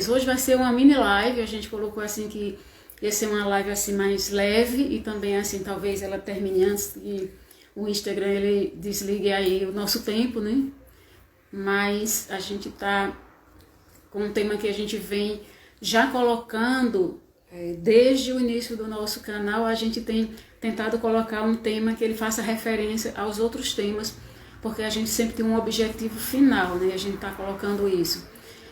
vocês. Hoje vai ser uma mini live, a gente colocou assim que ia ser uma live assim mais leve e também assim talvez ela termine antes que o Instagram ele desligue aí o nosso tempo, né? Mas a gente tá com um tema que a gente vem já colocando desde o início do nosso canal. A gente tem tentado colocar um tema que ele faça referência aos outros temas, porque a gente sempre tem um objetivo final, né? A gente está colocando isso.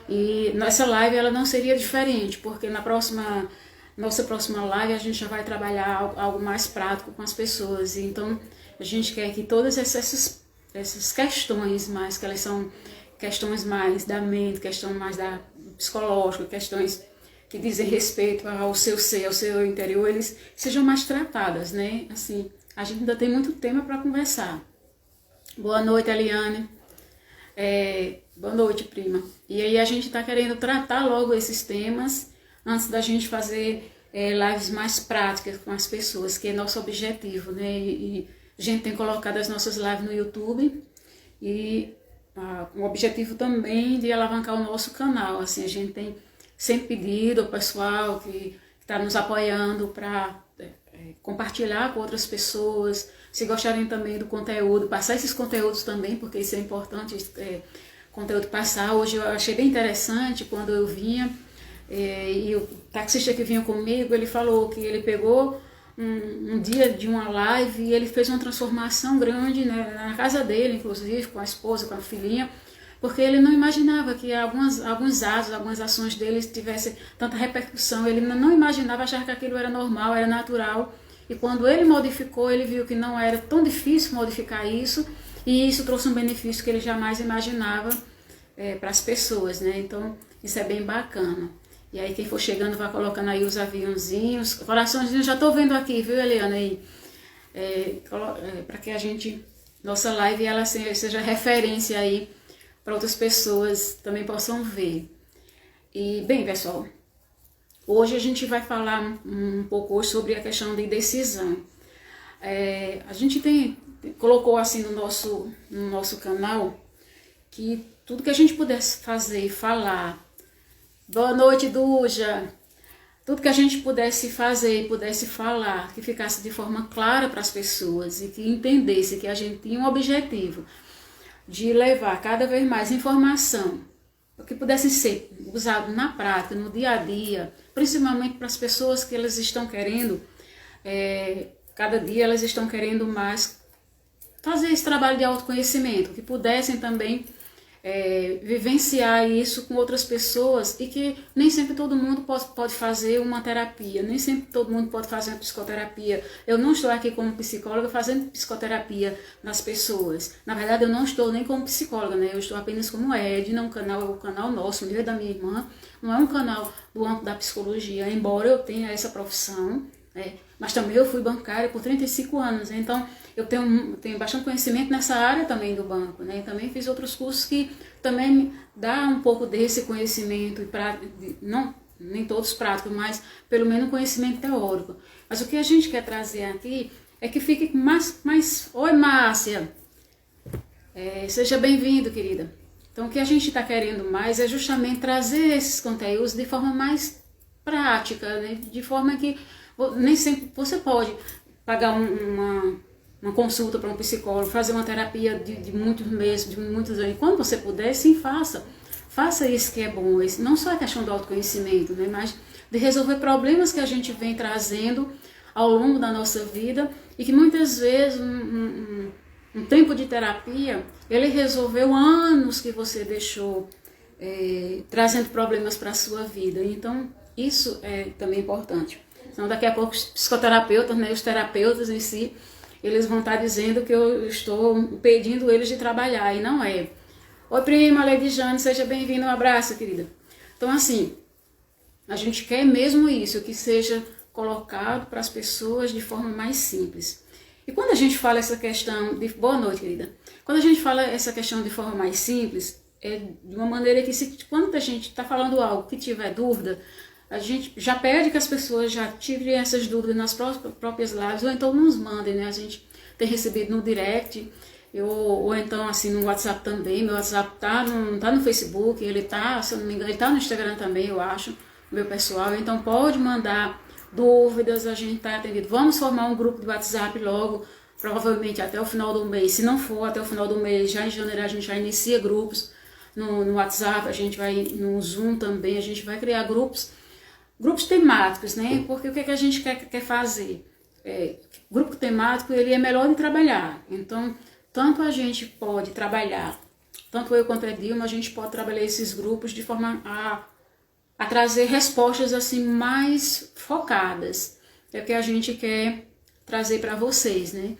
E nessa live ela não seria diferente, porque nossa próxima live a gente já vai trabalhar algo mais prático com as pessoas. Então a gente quer que todas essas questões mais, que elas são questões mais da mente, questões mais da psicológica, questões que dizem respeito ao seu ser, ao seu interior, eles sejam mais tratadas, né? Assim, a gente ainda tem muito tema para conversar. Boa noite, Eliane. Boa noite, prima. E aí a gente está querendo tratar logo esses temas antes da gente fazer lives mais práticas com as pessoas, que é nosso objetivo, né? E a gente tem colocado as nossas lives no YouTube e o objetivo também de alavancar o nosso canal. Assim, a gente tem sempre pedido ao pessoal que está nos apoiando para compartilhar com outras pessoas, se gostarem também do conteúdo, passar esses conteúdos também, porque isso é importante, conteúdo passar. Hoje eu achei bem interessante quando eu vinha, e o taxista que vinha comigo, ele falou que ele pegou um dia de uma live e ele fez uma transformação grande, né, na casa dele, inclusive, com a esposa, com a filhinha, porque ele não imaginava que alguns atos, algumas ações dele tivessem tanta repercussão. Ele não imaginava, achar que aquilo era normal, era natural. E quando ele modificou, ele viu que não era tão difícil modificar isso, e isso trouxe um benefício que ele jamais imaginava para as pessoas, né? Então, isso é bem bacana. E aí, quem for chegando, vai colocando aí os aviãozinhos, coraçõezinhos, já estou vendo aqui, viu, Eliana? Aí, para que a gente, nossa live, ela seja referência aí, para outras pessoas também possam ver. E, bem, pessoal, hoje a gente vai falar um pouco hoje sobre a questão de decisão. A gente colocou assim no nosso canal que tudo que a gente pudesse fazer e falar, boa noite, Duja, tudo que a gente pudesse fazer e pudesse falar, que ficasse de forma clara para as pessoas e que entendesse que a gente tinha um objetivo de levar cada vez mais informação que pudesse ser usado na prática, no dia a dia, principalmente para as pessoas que elas estão querendo, cada dia elas estão querendo mais fazer esse trabalho de autoconhecimento, que pudessem também vivenciar isso com outras pessoas, e que nem sempre todo mundo pode fazer uma terapia, nem sempre todo mundo pode fazer uma psicoterapia. Eu não estou aqui como psicóloga fazendo psicoterapia nas pessoas. Na verdade, eu não estou nem como psicóloga, né? Eu estou apenas como Edna, o canal nosso, o livro da minha irmã, não é um canal do âmbito da psicologia, embora eu tenha essa profissão, mas também eu fui bancária por 35 anos, então eu tenho bastante conhecimento nessa área também do banco, né? Também fiz outros cursos que também me dá um pouco desse conhecimento, não nem todos práticos, mas pelo menos conhecimento teórico. Mas o que a gente quer trazer aqui é que fique mais... Oi, Márcia! Seja bem-vindo, querida. Então, o que a gente está querendo mais é justamente trazer esses conteúdos de forma mais prática, né? De forma que nem sempre você pode pagar uma consulta para um psicólogo, fazer uma terapia de muitos meses, de muitos anos. Quando você puder, sim, faça. Faça isso que é bom. Não só a questão do autoconhecimento, né, mas de resolver problemas que a gente vem trazendo ao longo da nossa vida, e que muitas vezes um tempo de terapia, ele resolveu anos que você deixou trazendo problemas para a sua vida. Então, isso é também importante. Então, daqui a pouco os psicoterapeutas, né, os terapeutas em si, eles vão estar dizendo que eu estou impedindo eles de trabalhar, e não é. Oi, prima, Lady Jane, seja bem-vinda, um abraço, querida. Então, assim, a gente quer mesmo isso, que seja colocado para as pessoas de forma mais simples. E quando a gente fala essa questão de... Boa noite, querida. Quando a gente fala essa questão de forma mais simples, é de uma maneira que quando a gente está falando algo que tiver dúvida, a gente já pede que as pessoas já tirem essas dúvidas nas próprias lives, ou então nos mandem, né? A gente tem recebido no direct ou então assim no WhatsApp também. Meu WhatsApp tá no Facebook, ele tá, se eu não me engano, ele tá no Instagram também, eu acho, meu pessoal. Então pode mandar dúvidas, a gente tá atendido. Vamos formar um grupo de WhatsApp logo, provavelmente até o final do mês. Se não for até o final do mês, já em janeiro a gente já inicia grupos no WhatsApp, a gente vai no Zoom também, a gente vai criar grupos temáticos, né? Porque o que a gente quer fazer? Grupo temático, ele é melhor de trabalhar. Então, tanto a gente pode trabalhar, tanto eu quanto a Dilma, a gente pode trabalhar esses grupos de forma a trazer respostas assim mais focadas. É o que a gente quer trazer para vocês, né?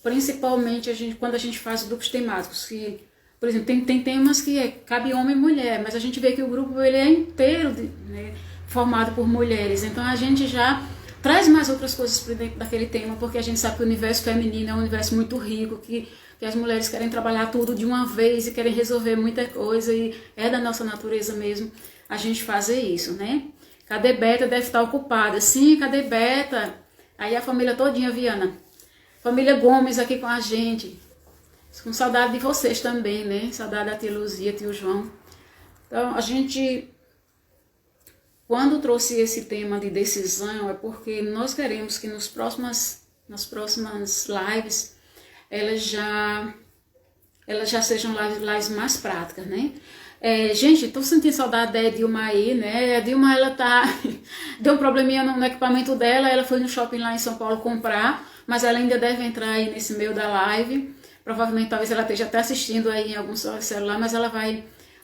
Principalmente quando a gente faz grupos temáticos, que, por exemplo, tem temas que cabe homem e mulher, mas a gente vê que o grupo ele é inteiro, né, formado por mulheres. Então a gente já traz mais outras coisas para dentro daquele tema, porque a gente sabe que o universo feminino é um universo muito rico, que as mulheres querem trabalhar tudo de uma vez e querem resolver muita coisa, e é da nossa natureza mesmo a gente fazer isso, né? Cadê Beta? Deve estar ocupada. Sim, cadê Beta? Aí a família todinha, Viana. Família Gomes aqui com a gente. Com saudade de vocês também, né? Saudade da tia Luzia, tio João. Então, a gente, quando trouxe esse tema de decisão, é porque nós queremos que nas próximas lives, elas já sejam lives mais práticas, né? Gente, tô sentindo saudade da Edilma aí, né? A Edilma, ela deu um probleminha no equipamento dela, ela foi no shopping lá em São Paulo comprar, mas ela ainda deve entrar aí nesse meio da live. Provavelmente, talvez ela esteja até assistindo aí em algum celular, mas ela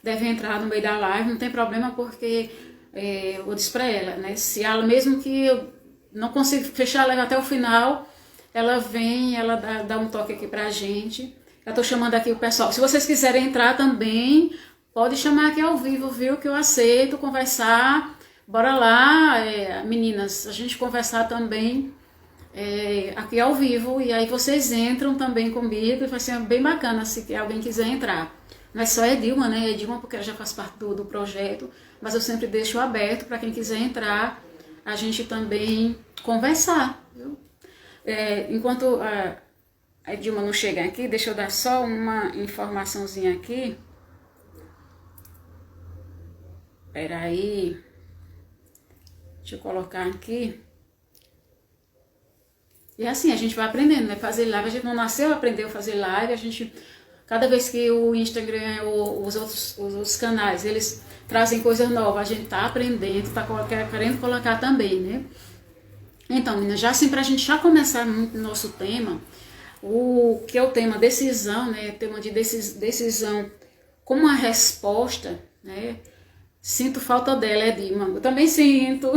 deve entrar no meio da live, não tem problema, porque eu disse pra ela, né? Se ela, mesmo que eu não consiga fechar a live até o final, ela vem, ela dá um toque aqui pra gente. Eu tô chamando aqui o pessoal. Se vocês quiserem entrar também, pode chamar aqui ao vivo, viu? Que eu aceito conversar. Bora lá, meninas, a gente conversar também aqui ao vivo. E aí vocês entram também comigo. Vai ser bem bacana se alguém quiser entrar. Não é só Edilma, né? Edilma, porque ela já faz parte do projeto. Mas eu sempre deixo aberto para quem quiser entrar, a gente também conversar, viu? Enquanto a Edilma não chegar aqui, deixa eu dar só uma informaçãozinha aqui. Peraí, deixa eu colocar aqui. E assim, a gente vai aprendendo, né? Fazer live, a gente não nasceu, aprendeu a fazer live, a gente, cada vez que o Instagram ou os outros canais, eles trazem coisas novas, a gente tá aprendendo, tá querendo colocar também, né? Então, meninas, já assim, pra gente já começar no nosso tema, que é o tema decisão, né? O tema de decisão como uma resposta, né? Sinto falta dela, Edilma. Eu também sinto.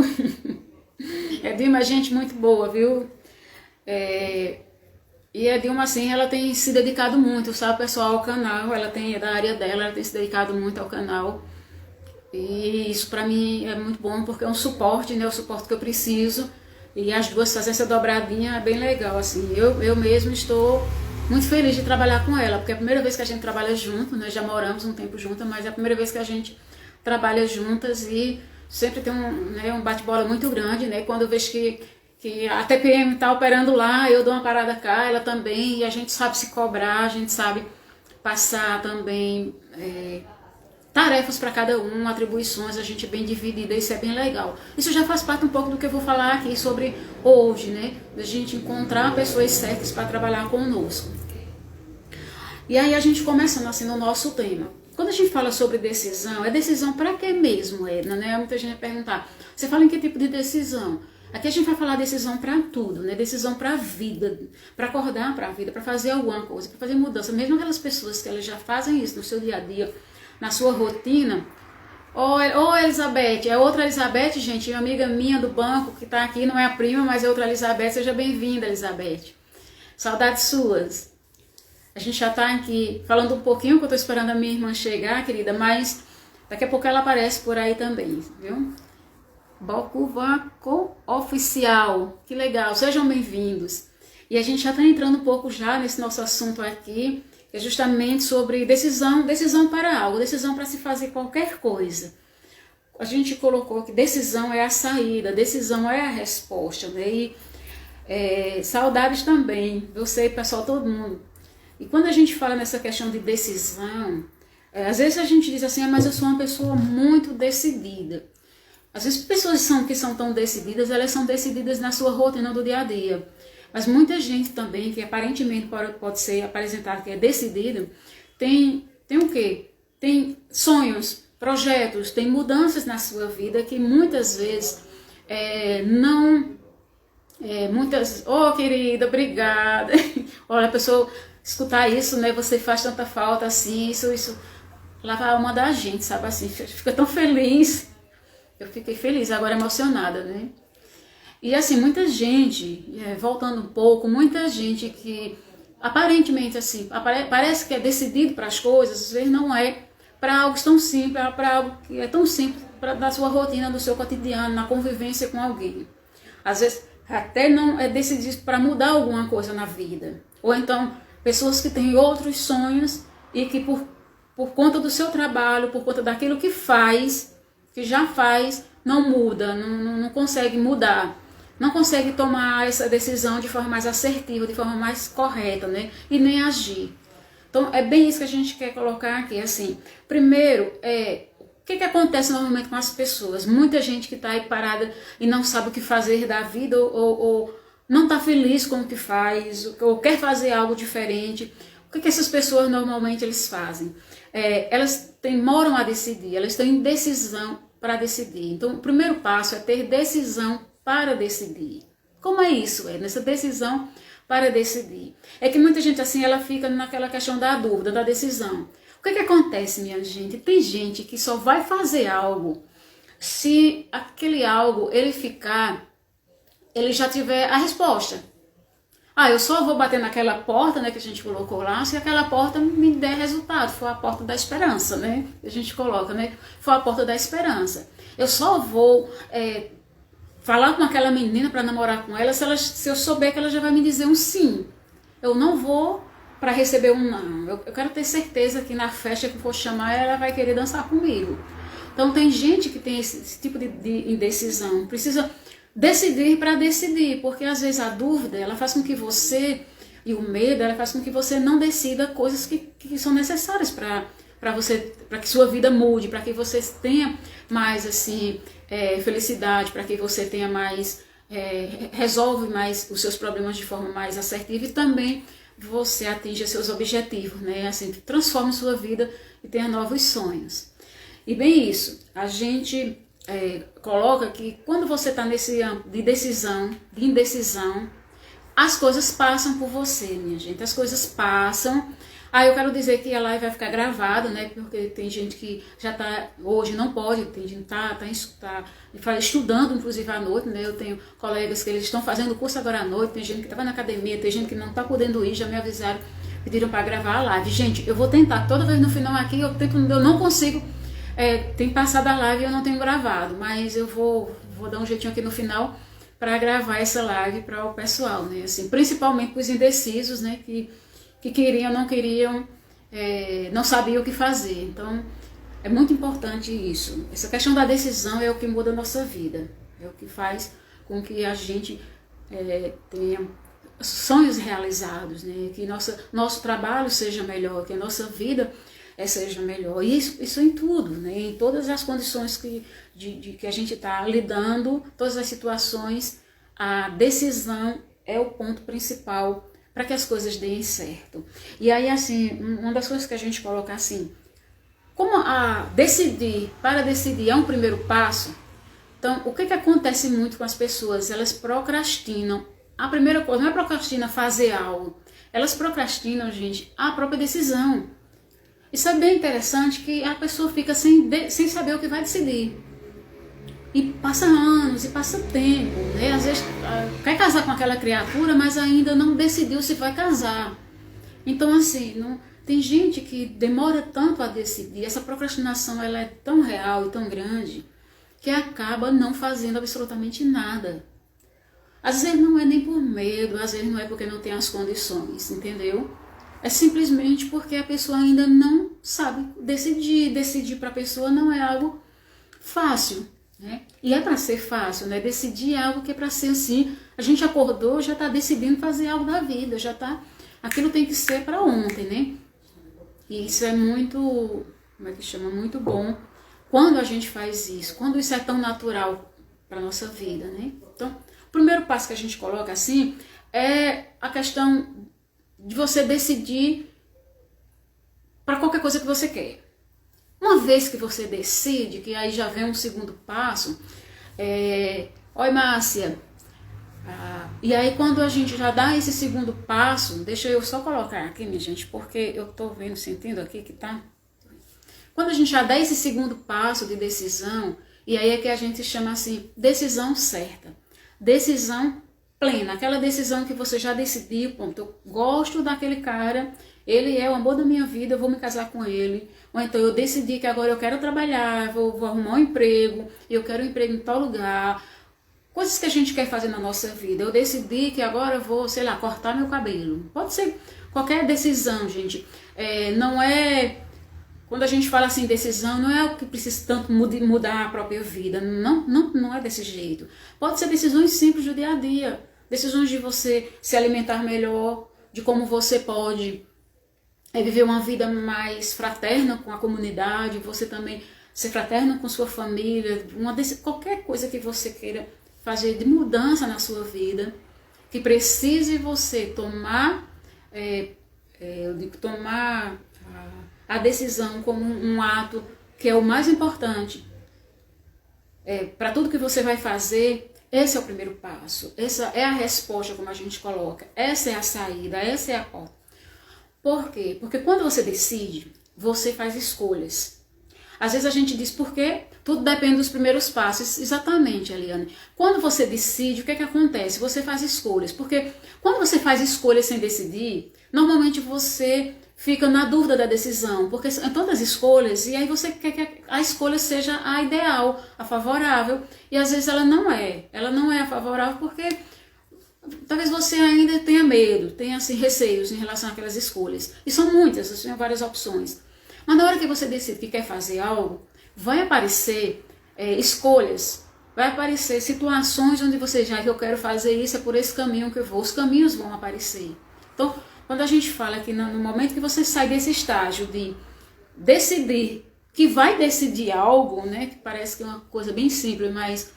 Edilma é gente muito boa, viu? E a Edilma, assim, ela tem se dedicado muito, sabe, pessoal, ao canal. Ela é da área dela, ela tem se dedicado muito ao canal. E isso pra mim é muito bom, porque é um suporte, né? O suporte que eu preciso. E as duas fazendo essa dobradinha é bem legal, assim. Eu mesmo estou muito feliz de trabalhar com ela, porque é a primeira vez que a gente trabalha junto, nós já moramos um tempo juntas, mas é a primeira vez que a gente trabalha juntas e sempre tem um bate-bola muito grande, né? Quando eu vejo que a TPM está operando lá, eu dou uma parada cá, ela também, e a gente sabe se cobrar, a gente sabe passar também tarefas para cada um, atribuições, a gente bem dividida, isso é bem legal. Isso já faz parte um pouco do que eu vou falar aqui sobre hoje, né? Da gente encontrar pessoas certas para trabalhar conosco. E aí a gente começando assim no nosso tema. Quando a gente fala sobre decisão, é decisão para quê mesmo, Edna, né? Muita gente vai perguntar, você fala em que tipo de decisão? Aqui a gente vai falar decisão para tudo, né? Decisão para a vida, para acordar para a vida, para fazer alguma coisa, para fazer mudança. Mesmo aquelas pessoas que elas já fazem isso no seu dia a dia, na sua rotina. Ô Elizabeth, é outra Elizabeth, gente, uma amiga minha do banco que está aqui, não é a prima, mas é outra Elizabeth. Seja bem-vinda, Elizabeth. Saudades suas. A gente já tá aqui falando um pouquinho, que eu tô esperando a minha irmã chegar, querida, mas daqui a pouco ela aparece por aí também, viu? Bocuvaco Oficial, que legal, sejam bem-vindos. E a gente já tá entrando um pouco já nesse nosso assunto aqui, que é justamente sobre decisão para algo, decisão para se fazer qualquer coisa. A gente colocou que decisão é a saída, decisão é a resposta, né? E saudades também, você, pessoal, todo mundo. E quando a gente fala nessa questão de decisão, às vezes a gente diz assim, mas eu sou uma pessoa muito decidida. Às vezes pessoas que são tão decididas, elas são decididas na sua rotina do dia a dia. Mas muita gente também, que aparentemente pode ser apresentada que é decidida, tem o quê? Tem sonhos, projetos, tem mudanças na sua vida que muitas vezes oh querida, obrigada. Olha, a pessoa escutar isso, né? Você faz tanta falta assim, isso lava a alma da gente, sabe assim? Fica tão feliz. Eu fiquei feliz, agora emocionada, né? E assim, muita gente, voltando um pouco, muita gente que aparentemente assim, parece que é decidido para as coisas, às vezes não é, para algo tão simples, para algo que é tão simples da sua rotina, do seu cotidiano, na convivência com alguém. Às vezes até não é decidido para mudar alguma coisa na vida. Ou então, pessoas que têm outros sonhos e que por conta do seu trabalho, por conta daquilo que faz, que já faz, não muda, não consegue mudar. Não consegue tomar essa decisão de forma mais assertiva, de forma mais correta, né? E nem agir. Então, é bem isso que a gente quer colocar aqui, assim. Primeiro, o que acontece normalmente com as pessoas? Muita gente que está aí parada e não sabe o que fazer da vida ou não está feliz com o que faz, ou quer fazer algo diferente. O que essas pessoas normalmente eles fazem? Elas demoram a decidir, elas têm indecisão para decidir. Então, o primeiro passo é ter decisão para decidir. Como é isso? Nessa decisão para decidir. É que muita gente assim, ela fica naquela questão da dúvida, da decisão. O que acontece, minha gente? Tem gente que só vai fazer algo se aquele algo ele já tiver a resposta. Eu só vou bater naquela porta, né, que a gente colocou lá, se aquela porta me der resultado, for a porta da esperança, né, que a gente coloca, né, for a porta da esperança. Eu só vou falar com aquela menina para namorar com ela se eu souber que ela já vai me dizer um sim. Eu não vou para receber um não. Eu quero ter certeza que na festa que for chamar, ela vai querer dançar comigo. Então tem gente que tem esse tipo de indecisão. Precisa decidir para decidir, porque às vezes a dúvida, ela faz com que você, e o medo, ela faz com que você não decida coisas que são necessárias para você, para que sua vida mude, para que você tenha mais assim, felicidade, para que você tenha mais, resolve mais os seus problemas de forma mais assertiva e também você atinja seus objetivos, né? Assim, transforme sua vida e tenha novos sonhos. E bem isso, a gente coloca que quando você está nesse âmbito de decisão, de indecisão, as coisas passam por você, minha gente, as coisas passam. Eu quero dizer que a live vai ficar gravada, né, porque tem gente que já está, hoje não pode, tem gente que está estudando, inclusive à noite, né, eu tenho colegas que eles estão fazendo curso agora à noite, tem gente que estava na academia, tem gente que não está podendo ir, já me avisaram, pediram para gravar a live. Gente, eu vou tentar, toda vez no final aqui, eu não consigo, tem passado a live e eu não tenho gravado, mas eu vou dar um jeitinho aqui no final para gravar essa live para o pessoal, né, assim, principalmente para os indecisos, né, que queriam, não queriam, não sabiam o que fazer. Então, é muito importante isso. Essa questão da decisão é o que muda a nossa vida. É o que faz com que a gente tenha sonhos realizados, né? Que nosso trabalho seja melhor, que a nossa vida seja melhor. E isso em tudo, né? Em todas as condições que a gente está lidando, todas as situações, a decisão é o ponto principal para que as coisas deem certo. E aí, assim, uma das coisas que a gente coloca assim, como para decidir é um primeiro passo, então, o que acontece muito com as pessoas? Elas procrastinam. A primeira coisa, não é procrastina fazer algo, elas procrastinam, gente, a própria decisão. Isso é bem interessante, que a pessoa fica sem saber o que vai decidir. E passa anos, e passa tempo, né? Às vezes quer casar com aquela criatura, mas ainda não decidiu se vai casar. Então, assim, tem gente que demora tanto a decidir, essa procrastinação ela é tão real e tão grande, que acaba não fazendo absolutamente nada. Às vezes não é nem por medo, às vezes não é porque não tem as condições, entendeu? É simplesmente porque a pessoa ainda não sabe decidir. Decidir para a pessoa não é algo fácil. Né? E é para ser fácil, né? Decidir é algo que é para ser assim. A gente acordou, já está decidindo fazer algo da vida, já está aquilo tem que ser para ontem, né? E isso é muito, como é que chama? Muito bom quando a gente faz isso, quando isso é tão natural para nossa vida, né? Então, o primeiro passo que a gente coloca assim é a questão de você decidir para qualquer coisa que você quer. Uma vez que você decide, que aí já vem um segundo passo, oi Márcia, e aí quando a gente já dá esse segundo passo, deixa eu só colocar aqui, minha gente, porque eu tô vendo, sentindo aqui que tá... Quando a gente já dá esse segundo passo de decisão, e aí é que a gente chama assim, decisão certa, decisão plena, aquela decisão que você já decidiu, ponto, eu gosto daquele cara, ele é o amor da minha vida, eu vou me casar com ele, ou então eu decidi que agora eu quero trabalhar, vou arrumar um emprego, eu quero um emprego em tal lugar, coisas que a gente quer fazer na nossa vida, eu decidi que agora eu vou, sei lá, cortar meu cabelo, pode ser qualquer decisão, gente, não é... Quando a gente fala assim, decisão, não é o que precisa tanto mudar a própria vida. Não é desse jeito. Pode ser decisões simples do dia a dia. Decisões de você se alimentar melhor, de como você pode viver uma vida mais fraterna com a comunidade, você também ser fraterno com sua família, qualquer coisa que você queira fazer de mudança na sua vida, que precise você tomar, a decisão como um ato que é o mais importante. Para tudo que você vai fazer, esse é o primeiro passo. Essa é a resposta, como a gente coloca. Essa é a saída, essa é a porta. Por quê? Porque quando você decide, você faz escolhas. Às vezes a gente diz por quê? Tudo depende dos primeiros passos. Exatamente, Eliane. Quando você decide, o que é que acontece? Você faz escolhas. Porque quando você faz escolhas sem decidir, normalmente você fica na dúvida da decisão, porque são tantas escolhas, e aí você quer que a escolha seja a ideal, a favorável, e às vezes ela não é a favorável porque talvez você ainda tenha medo, tenha assim, receios em relação àquelas escolhas, e são muitas, são várias opções, mas na hora que você decide que quer fazer algo, vai aparecer escolhas, vai aparecer situações onde você já, que eu quero fazer isso, é por esse caminho que eu vou, os caminhos vão aparecer. Então, quando a gente fala que no momento que você sai desse estágio de decidir, que vai decidir algo, né, que parece que é uma coisa bem simples, mas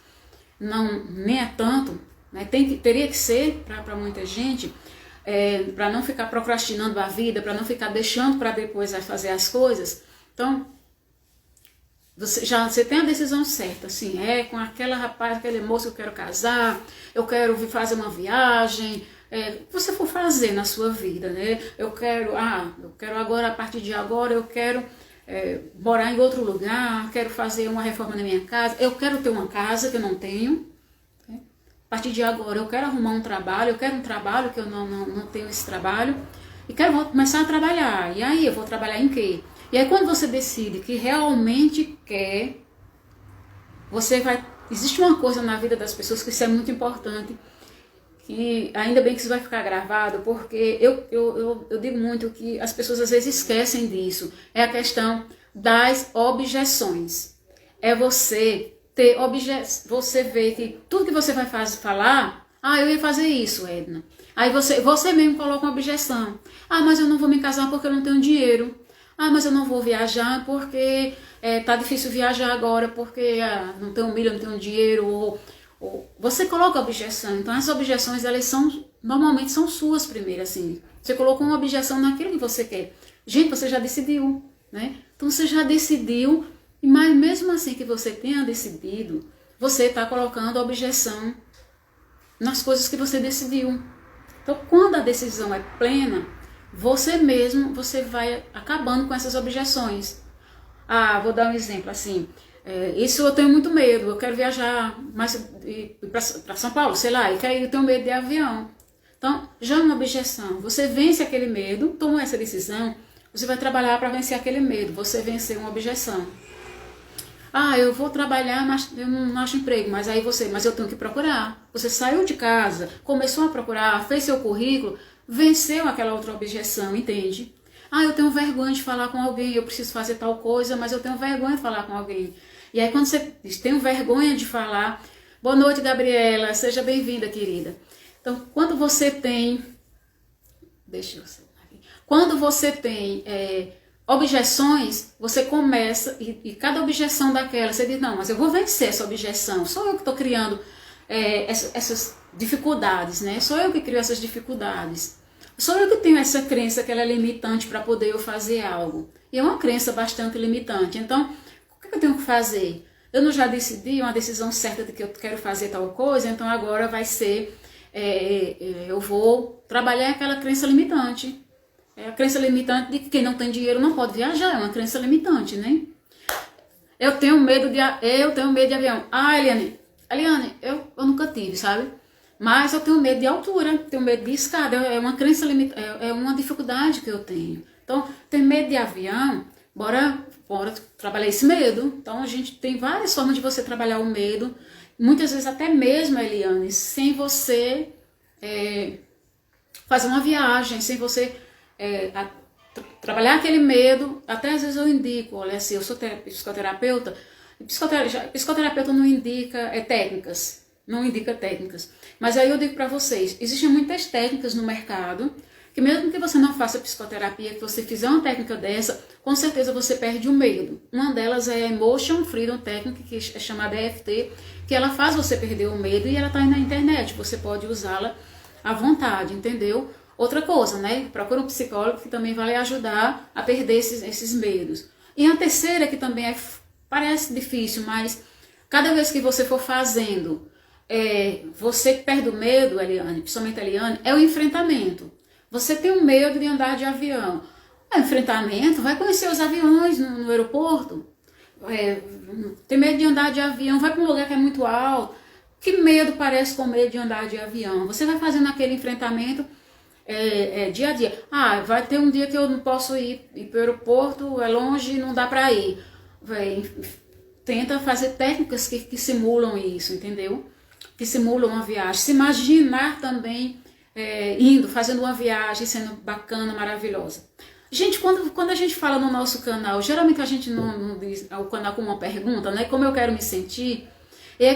nem é tanto, né, teria que ser para muita gente, para não ficar procrastinando a vida, para não ficar deixando para depois fazer as coisas. Então, você tem a decisão certa, assim, com aquela rapaz, aquele moço que eu quero casar, eu quero fazer uma viagem, você for fazer na sua vida, né? Eu quero agora, a partir de agora, eu quero morar em outro lugar, quero fazer uma reforma na minha casa, eu quero ter uma casa que eu não tenho, né? A partir de agora eu quero arrumar um trabalho, eu quero um trabalho que eu não tenho esse trabalho, e vou começar a trabalhar, e aí eu vou trabalhar em quê? E aí quando você decide que realmente quer, existe uma coisa na vida das pessoas que isso é muito importante, e ainda bem que isso vai ficar gravado, porque eu digo muito que as pessoas às vezes esquecem disso. É a questão das objeções. É você ter você vê que tudo que você vai falar, eu ia fazer isso, Edna. Aí você mesmo coloca uma objeção. Mas eu não vou me casar porque eu não tenho dinheiro. Mas eu não vou viajar porque tá difícil viajar agora, porque não tenho milho, não tenho dinheiro, você coloca objeção. Então as objeções, elas normalmente são suas primeiro, assim. Você colocou uma objeção naquilo que você quer. Gente, você já decidiu, né? Então você já decidiu, mas mesmo assim que você tenha decidido, você está colocando objeção nas coisas que você decidiu. Então quando a decisão é plena, você vai acabando com essas objeções. Vou dar um exemplo assim. Isso eu tenho muito medo, eu quero viajar para São Paulo, sei lá, e eu tenho medo de avião. Então, já é uma objeção. Você vence aquele medo, toma essa decisão, você vai trabalhar para vencer aquele medo, você venceu uma objeção. Eu vou trabalhar, mas eu não acho emprego, mas eu tenho que procurar. Você saiu de casa, começou a procurar, fez seu currículo, venceu aquela outra objeção, entende? Eu tenho vergonha de falar com alguém, eu preciso fazer tal coisa, mas eu tenho vergonha de falar com alguém. E aí quando você diz, tenho vergonha de falar, boa noite, Gabriela, seja bem-vinda, querida. Então, quando você tem Deixa eu acertar aqui. Quando você tem objeções, você começa, e cada objeção daquela, você diz, não, mas eu vou vencer essa objeção, sou eu que estou criando essas dificuldades, né? Sou eu que crio essas dificuldades. Sou eu que tenho essa crença que ela é limitante para poder eu fazer algo. E é uma crença bastante limitante. Então, o que eu tenho que fazer? Eu não já decidi uma decisão certa de que eu quero fazer tal coisa, então agora vai ser, eu vou trabalhar aquela crença limitante. É a crença limitante de que quem não tem dinheiro não pode viajar, é uma crença limitante, né? Eu tenho medo de avião. Ah, Eliane, eu nunca tive, sabe? Mas eu tenho medo de altura, tenho medo de escada, é uma crença limitante, é uma dificuldade que eu tenho. Então, ter medo de avião, bora trabalhar esse medo. Então, a gente tem várias formas de você trabalhar o medo, muitas vezes até mesmo, Eliane, sem você fazer uma viagem, sem você trabalhar aquele medo. Até às vezes eu indico, olha assim, eu sou psicoterapeuta, psicoterapeuta não indica técnicas, não indica técnicas, mas aí eu digo para vocês, existem muitas técnicas no mercado, que mesmo que você não faça psicoterapia, que você fizer uma técnica dessa, com certeza você perde o medo. Uma delas é a Emotion Freedom Technique, que é chamada EFT, que ela faz você perder o medo, e ela está aí na internet, você pode usá-la à vontade, entendeu? Outra coisa, né? Procura um psicólogo que também vai lhe ajudar a perder esses medos. E a terceira, que também parece difícil, mas cada vez que você for fazendo, você perde o medo, Eliane, principalmente a Eliane, é o enfrentamento. Você tem um medo de andar de avião. É enfrentamento, vai conhecer os aviões no aeroporto. Tem medo de andar de avião, vai para um lugar que é muito alto. Que medo parece com medo de andar de avião? Você vai fazendo aquele enfrentamento dia a dia. Ah, vai ter um dia que eu não posso ir para o aeroporto, é longe, não dá para ir. Tenta fazer técnicas que simulam isso, entendeu? Que simulam uma viagem. Se imaginar também fazendo uma viagem, sendo bacana, maravilhosa. Gente, quando a gente fala no nosso canal, geralmente a gente não diz o canal como uma pergunta, né? Como eu quero me sentir.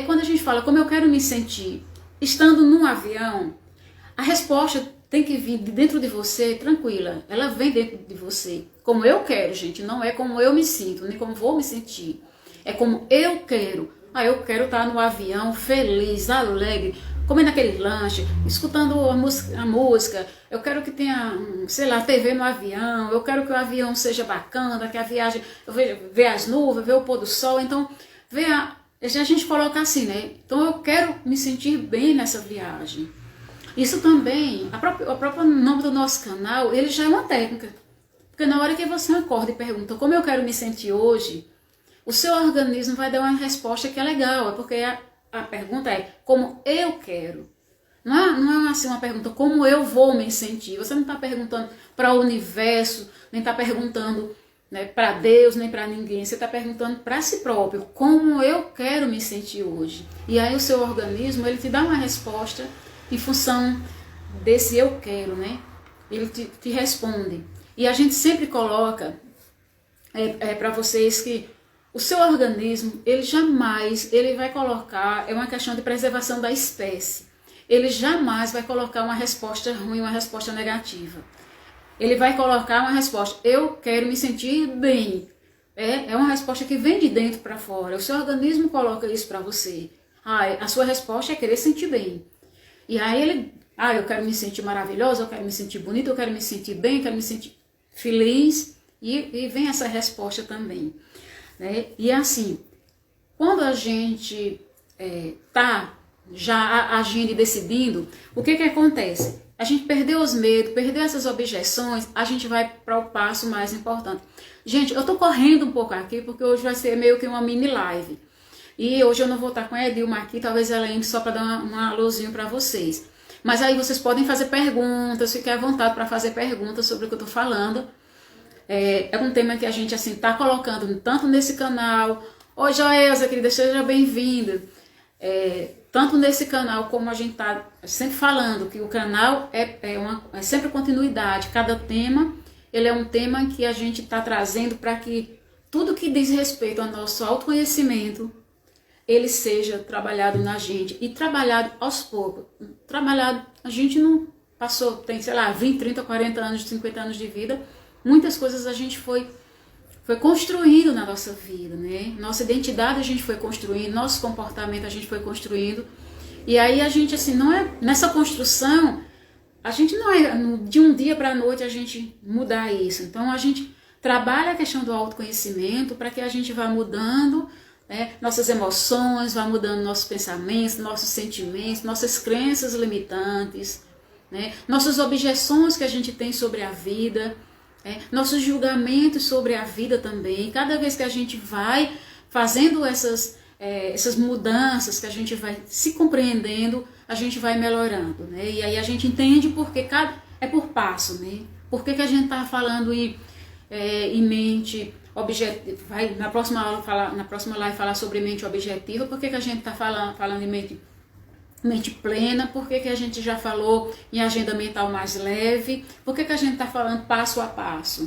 Quando a gente fala como eu quero me sentir estando num avião, a resposta tem que vir de dentro de você, tranquila. Ela vem dentro de você. Como eu quero, gente. Não é como eu me sinto, nem como vou me sentir. É como eu quero. Eu quero estar no avião feliz, alegre, comendo aquele lanche, escutando a música. Eu quero que tenha, sei lá, TV no avião. Eu quero que o avião seja bacana, que a viagem, eu veja as nuvens, ver o pôr do sol. Então, a gente coloca assim, né? Então, eu quero me sentir bem nessa viagem. Isso também, o próprio nome do nosso canal, ele já é uma técnica. Porque na hora que você acorda e pergunta como eu quero me sentir hoje, o seu organismo vai dar uma resposta que é legal. É porque a pergunta é como eu quero. Não é assim uma pergunta como eu vou me sentir. Você não está perguntando para o universo, nem está perguntando, né, para Deus, nem para ninguém. Você está perguntando para si próprio como eu quero me sentir hoje. E aí o seu organismo, ele te dá uma resposta em função desse eu quero, né? Ele te responde. E a gente sempre coloca para vocês que o seu organismo, ele jamais, ele vai colocar, é uma questão de preservação da espécie. Ele jamais vai colocar uma resposta ruim, uma resposta negativa. Ele vai colocar uma resposta, eu quero me sentir bem. É uma resposta que vem de dentro para fora. O seu organismo coloca isso para você. A sua resposta é querer sentir bem. E aí eu quero me sentir maravilhosa, eu quero me sentir bonita, eu quero me sentir bem, eu quero me sentir feliz. E vem essa resposta também. Né? E assim, quando a gente está já agindo e decidindo, o que acontece? A gente perdeu os medos, perdeu essas objeções, a gente vai para o passo mais importante. Gente, eu estou correndo um pouco aqui, porque hoje vai ser meio que uma mini live. E hoje eu não vou estar com a Edilma aqui, talvez ela entre só para dar uma alôzinho para vocês. Mas aí vocês podem fazer perguntas, fiquem à vontade para fazer perguntas sobre o que eu estou falando. É um tema que a gente assim está colocando tanto nesse canal. Oi, Joelza, querida, seja bem-vinda. Tanto nesse canal como a gente está sempre falando que o canal é sempre continuidade. Cada tema, ele é um tema que a gente está trazendo para que tudo que diz respeito ao nosso autoconhecimento, ele seja trabalhado na gente e trabalhado aos poucos. Trabalhado, a gente não passou, tem, sei lá, 20, 30, 40 anos, 50 anos de vida, muitas coisas a gente foi construindo na nossa vida, né? Nossa identidade a gente foi construindo, nosso comportamento a gente foi construindo. E aí a gente, assim, não é nessa construção, a gente não é de um dia para a noite a gente mudar isso. Então a gente trabalha a questão do autoconhecimento para que a gente vá mudando, né, nossas emoções, vá mudando nossos pensamentos, nossos sentimentos, nossas crenças limitantes, né, nossas objeções que a gente tem sobre a vida, nossos julgamentos sobre a vida também. Cada vez que a gente vai fazendo essas mudanças, que a gente vai se compreendendo, a gente vai melhorando, né? E aí a gente entende porque é por passo, né? Por que a gente está falando em mente objetiva, vai na próxima aula falar, na próxima live falar sobre mente objetiva, por que a gente está falando em mente plena, por que a gente já falou em agenda mental mais leve, por que a gente está falando passo a passo,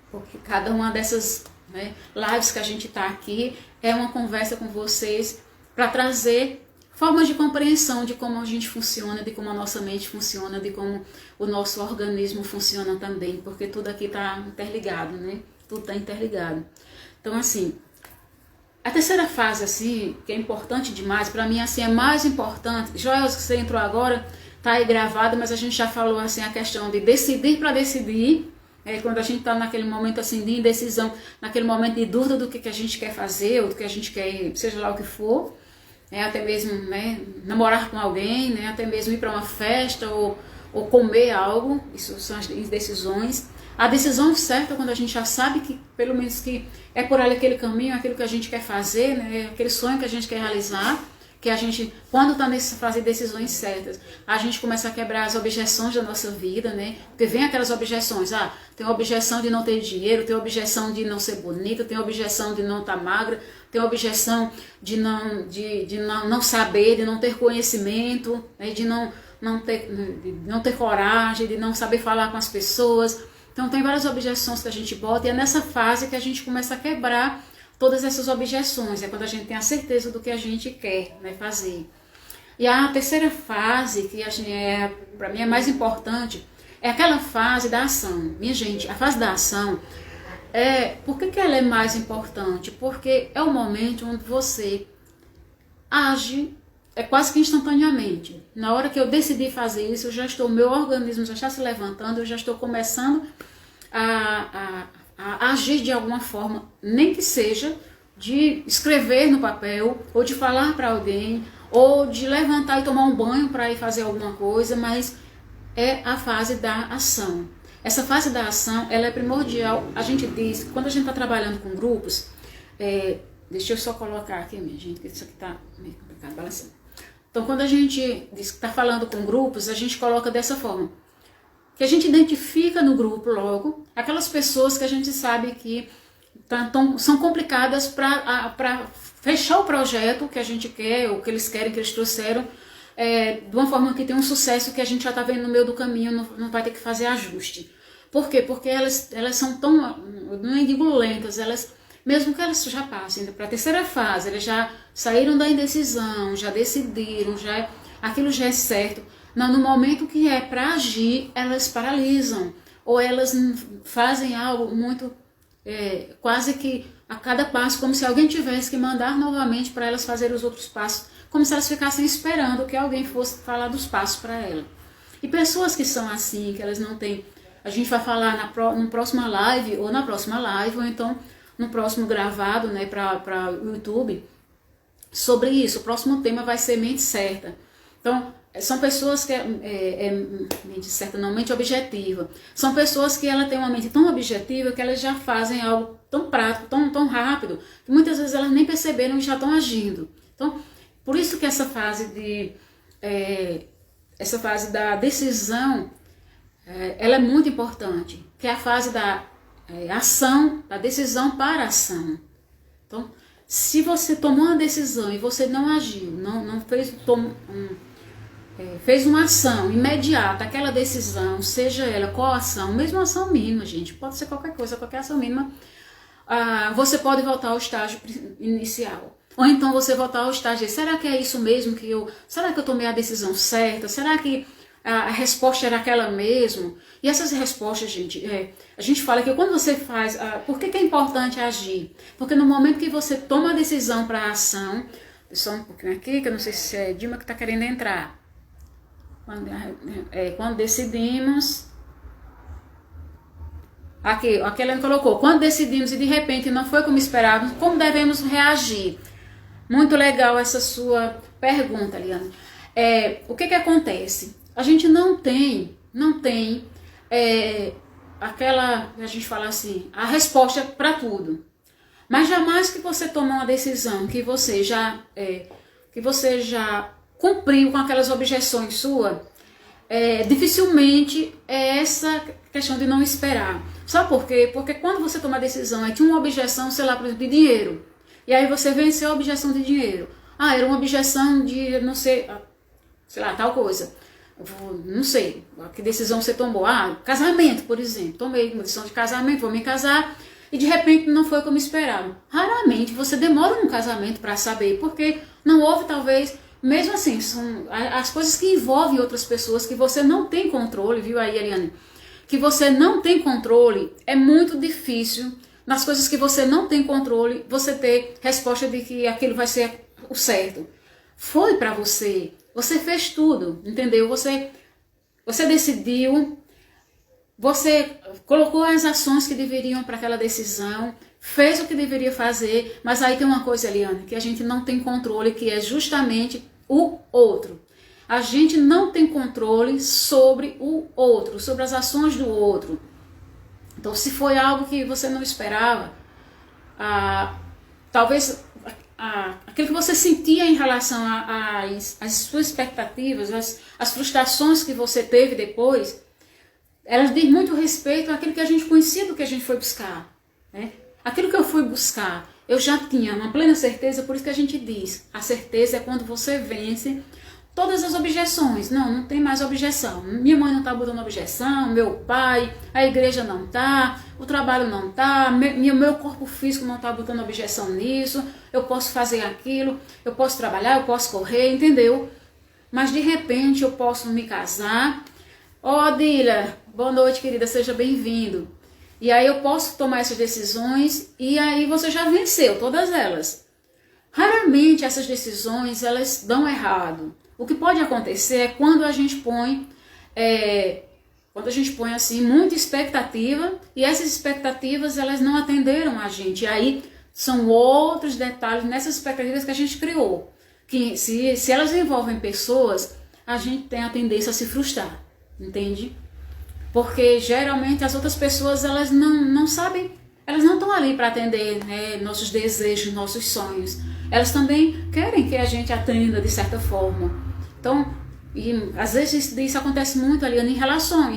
porque cada uma dessas, né, lives que a gente está aqui é uma conversa com vocês para trazer formas de compreensão de como a gente funciona, de como a nossa mente funciona, de como o nosso organismo funciona também, porque tudo aqui está interligado, né? Tudo está interligado. Então, assim, a terceira fase, assim, que é importante demais, para mim, assim, é mais importante. Joel, você entrou agora, tá aí gravado, mas a gente já falou, assim, a questão de decidir para decidir, quando a gente está naquele momento, assim, de indecisão, naquele momento de dúvida do que a gente quer fazer, ou do que a gente quer, seja lá o que for, até mesmo, né, namorar com alguém, né, até mesmo ir para uma festa, ou comer algo, isso são as indecisões. A decisão certa, quando a gente já sabe que, pelo menos, que é por ali aquele caminho, aquilo que a gente quer fazer, né, aquele sonho que a gente quer realizar, que a gente, quando está nessa fase de decisões certas, a gente começa a quebrar as objeções da nossa vida, né, porque vem aquelas objeções, tem a objeção de não ter dinheiro, tem a objeção de não ser bonita, tem a objeção de não estar magra, tem a objeção de não saber, de não ter conhecimento, né, de não ter coragem, de não saber falar com as pessoas. Então tem várias objeções que a gente bota e é nessa fase que a gente começa a quebrar todas essas objeções. É quando a gente tem a certeza do que a gente quer, né, fazer. E a terceira fase, que para mim é mais importante, é aquela fase da ação. Minha gente, a fase da ação, por que ela é mais importante? Porque é o momento onde você age quase que instantaneamente. Na hora que eu decidi fazer isso, meu organismo já está se levantando, eu já estou começando a agir de alguma forma, nem que seja de escrever no papel, ou de falar para alguém, ou de levantar e tomar um banho para ir fazer alguma coisa, mas é a fase da ação. Essa fase da ação, ela é primordial. A gente diz, quando a gente está trabalhando com grupos, deixa eu só colocar aqui, minha gente, que isso aqui está meio complicado, balançando. Então, quando a gente diz que está falando com grupos, a gente coloca dessa forma. Que a gente identifica no grupo logo aquelas pessoas que a gente sabe que são complicadas para fechar o projeto que a gente quer, ou que eles querem, que eles trouxeram, de uma forma que tem um sucesso que a gente já está vendo no meio do caminho, não vai ter que fazer ajuste. Por quê? Porque elas são tão, não digo lentas, mesmo que elas já passem para a terceira fase, eles já saíram da indecisão, já decidiram, aquilo já é certo. No momento que é para agir, elas paralisam, ou elas fazem algo muito, quase que a cada passo, como se alguém tivesse que mandar novamente para elas fazerem os outros passos, como se elas ficassem esperando que alguém fosse falar dos passos para ela. E pessoas que são assim, que elas não têm, a gente vai falar na próxima live, ou então no próximo gravado, né, para o YouTube, sobre isso. O próximo tema vai ser mente certa. Então, são pessoas que mente certa, não, mente objetiva. São pessoas que ela tem uma mente tão objetiva que elas já fazem algo tão prático, tão rápido, que muitas vezes elas nem perceberam e já estão agindo. Então, por isso que essa fase da decisão, ela é muito importante, que é a fase da ação, da decisão para a ação. Então, se você tomou uma decisão e você não agiu, não fez uma ação imediata, aquela decisão, seja ela qual ação, mesmo ação mínima, gente, pode ser qualquer coisa, qualquer ação mínima, você pode voltar ao estágio inicial. Ou então você voltar ao estágio, será que é isso mesmo será que eu tomei a decisão certa? Será que a resposta era aquela mesmo. E essas respostas, gente, a gente fala que quando você faz... por que é importante agir? Porque no momento que você toma a decisão para a ação... Só um pouquinho aqui, que eu não sei se é Dilma que está querendo entrar. Quando decidimos... Aqui, a Helena colocou, quando decidimos e de repente não foi como esperávamos, como devemos reagir? Muito legal essa sua pergunta, Liane. O que acontece? A gente não tem aquela, a gente fala assim, a resposta para tudo. Mas jamais que você tomar uma decisão que você já cumpriu com aquelas objeções suas, dificilmente é essa questão de não esperar. Sabe por quê? Porque quando você toma a decisão, tinha uma objeção, sei lá, por exemplo, de dinheiro. E aí você venceu a objeção de dinheiro. Era uma objeção de, não sei lá, tal coisa. Não sei, que decisão você tomou. Casamento, por exemplo. Tomei uma decisão de casamento, vou me casar. E de repente não foi como esperava. Raramente você demora um casamento para saber, porque não houve talvez, mesmo assim, são as coisas que envolvem outras pessoas que você não tem controle, viu aí, Eliane? Que você não tem controle, é muito difícil, nas coisas que você não tem controle, você ter resposta de que aquilo vai ser o certo. Foi para você, você fez tudo, entendeu? Você decidiu, você colocou as ações que deveriam para aquela decisão, fez o que deveria fazer, mas aí tem uma coisa, Eliane, que a gente não tem controle, que é justamente o outro. A gente não tem controle sobre o outro, sobre as ações do outro. Então, se foi algo que você não esperava, talvez aquilo que você sentia em relação às suas expectativas, as frustrações que você teve depois, elas dizem muito respeito àquilo que a gente conhecia do que a gente foi buscar. Né? Aquilo que eu fui buscar, eu já tinha uma plena certeza, por isso que a gente diz, a certeza é quando você vence todas as objeções. Não tem mais objeção. Minha mãe não está botando objeção, meu pai, a igreja não está, o trabalho não está, meu corpo físico não está botando objeção nisso, eu posso fazer aquilo, eu posso trabalhar, eu posso correr, entendeu? Mas de repente eu posso me casar. Dília, boa noite, querida, seja bem-vindo. E aí eu posso tomar essas decisões e aí você já venceu todas elas. Raramente essas decisões, elas dão errado. O que pode acontecer é quando a gente põe assim, muita expectativa e essas expectativas, elas não atenderam a gente. E aí são outros detalhes nessas expectativas que a gente criou. Que se elas envolvem pessoas, a gente tem a tendência a se frustrar. Entende? Porque geralmente as outras pessoas, elas não sabem, elas não estão ali para atender, né, nossos desejos, nossos sonhos. Elas também querem que a gente atenda de certa forma. Então, às vezes isso acontece muito ali em relação,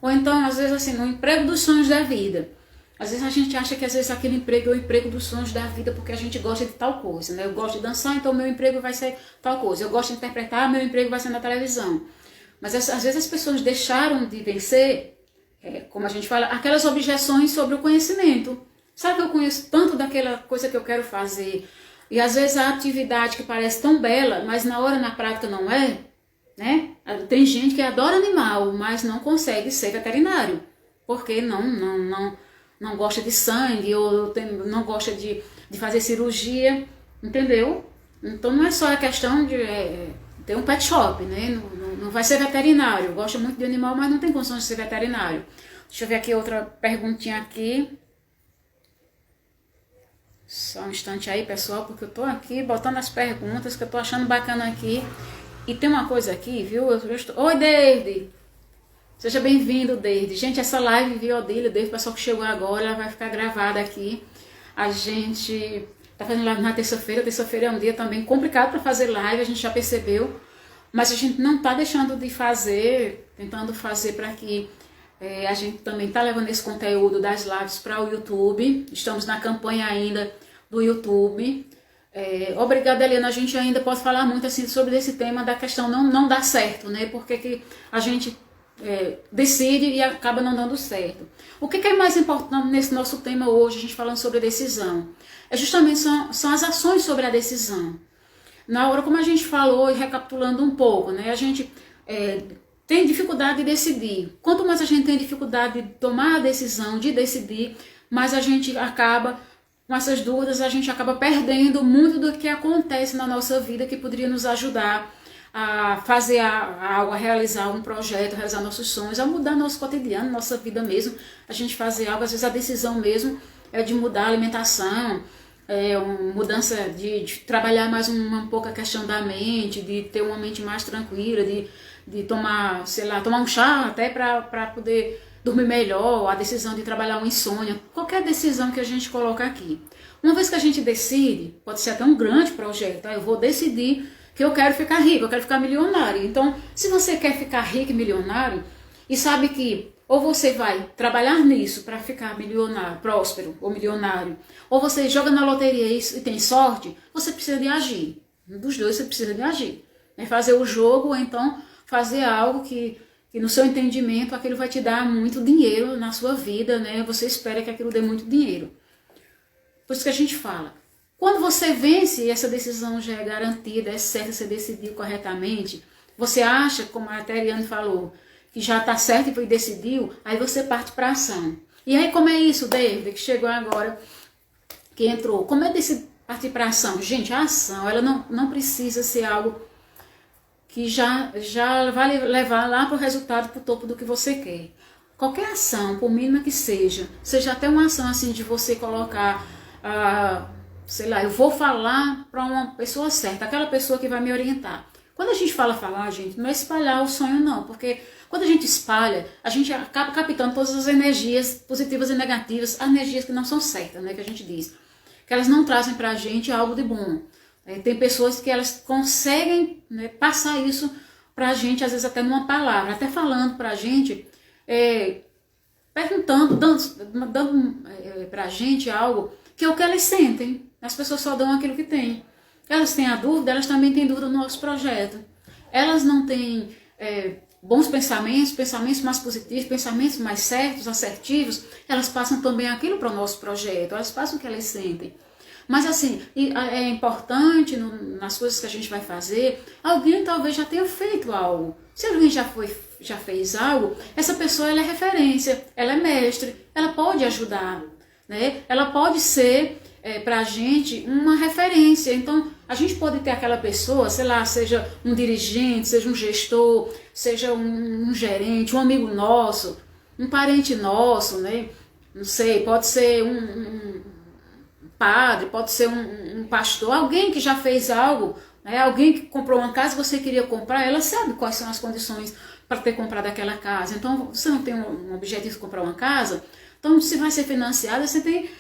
ou então às vezes assim, no emprego dos sonhos da vida. Às vezes a gente acha que às vezes aquele emprego é o emprego dos sonhos da vida porque a gente gosta de tal coisa, né? Eu gosto de dançar, então meu emprego vai ser tal coisa. Eu gosto de interpretar, meu emprego vai ser na televisão. Mas às vezes as pessoas deixaram de vencer, como a gente fala, aquelas objeções sobre o conhecimento. Sabe que eu conheço tanto daquela coisa que eu quero fazer, e às vezes a atividade que parece tão bela, mas na hora, na prática não é, né? Tem gente que adora animal, mas não consegue ser veterinário, porque não gosta de sangue, ou não gosta de fazer cirurgia, entendeu? Então não é só a questão de ter um pet shop, né? Não vai ser veterinário, gosta muito de animal, mas não tem condições de ser veterinário. Deixa eu ver aqui outra perguntinha aqui. Só um instante aí, pessoal, porque eu tô aqui botando as perguntas que eu tô achando bacana aqui. E tem uma coisa aqui, viu? Oi, David! Seja bem-vindo, David. Gente, essa live, viu, Odília, David, o pessoal que chegou agora, ela vai ficar gravada aqui. A gente tá fazendo live na terça-feira. Terça-feira é um dia também complicado para fazer live, a gente já percebeu. Mas a gente não está deixando de fazer, tentando fazer para que a gente também está levando esse conteúdo das lives para o YouTube. Estamos na campanha ainda do YouTube. Obrigada, Helena. A gente ainda pode falar muito assim sobre esse tema da questão não dar certo, né? Porque que a gente decide e acaba não dando certo. O que é mais importante nesse nosso tema hoje, a gente falando sobre a decisão? Justamente são as ações sobre a decisão. Na hora, como a gente falou, e recapitulando um pouco, né? A gente tem dificuldade de decidir. Quanto mais a gente tem dificuldade de tomar a decisão, de decidir, mais a gente acaba, com essas dúvidas, a gente acaba perdendo muito do que acontece na nossa vida que poderia nos ajudar a fazer algo, a realizar um projeto, a realizar nossos sonhos, a mudar nosso cotidiano, nossa vida mesmo, a gente fazer algo, às vezes a decisão mesmo é de mudar a alimentação, uma mudança de trabalhar mais um pouco a questão da mente, de ter uma mente mais tranquila, de tomar, sei lá, tomar um chá até para poder dormir melhor, a decisão de trabalhar uma insônia, qualquer decisão que a gente coloca aqui. Uma vez que a gente decide, pode ser até um grande projeto, eu vou decidir que eu quero ficar rico, eu quero ficar milionário. Então, se você quer ficar rico e milionário, e sabe que ou você vai trabalhar nisso para ficar milionário, próspero ou milionário, ou você joga na loteria e tem sorte, você precisa de agir. Um dos dois você precisa de agir. É fazer o jogo ou então fazer algo que no seu entendimento aquilo vai te dar muito dinheiro na sua vida, né? Você espera que aquilo dê muito dinheiro. Por isso que a gente fala, quando você vence e essa decisão já é garantida, é certa, você decidiu corretamente, você acha, como a Ariane falou, que já está certo e decidiu, aí você parte para a ação. E aí como é isso, David, que chegou agora, que entrou, como é desse partir para a ação? Gente, a ação, ela não precisa ser algo que já vai levar lá para o resultado, para o topo do que você quer. Qualquer ação, por mínima que seja até uma ação assim de você colocar, sei lá, eu vou falar para uma pessoa certa, aquela pessoa que vai me orientar. Quando a gente falar, gente, não é espalhar o sonho não, porque quando a gente espalha, a gente acaba captando todas as energias positivas e negativas, as energias que não são certas, né, que a gente diz, que elas não trazem pra gente algo de bom. Tem pessoas que elas conseguem, né, passar isso pra gente, às vezes até numa palavra, até falando pra gente, perguntando, dando pra gente algo que é o que elas sentem. As pessoas só dão aquilo que têm. Elas têm a dúvida, elas também têm dúvida no nosso projeto. Elas não têm bons pensamentos mais positivos, pensamentos mais certos, assertivos, elas passam também aquilo para o nosso projeto, elas passam o que elas sentem. Mas assim, é importante nas coisas que a gente vai fazer, alguém talvez já tenha feito algo. Se alguém já fez algo, essa pessoa ela é referência, ela é mestre, ela pode ajudar, né? Ela pode ser para a gente uma referência. Então, a gente pode ter aquela pessoa, sei lá, seja um dirigente, seja um gestor, seja um gerente, um amigo nosso, um parente nosso, né? Não sei, pode ser um padre, pode ser um pastor, alguém que já fez algo, né? Alguém que comprou uma casa e você queria comprar, ela sabe quais são as condições para ter comprado aquela casa. Então, você não tem um objetivo de comprar uma casa, então se vai ser financiada, você tem,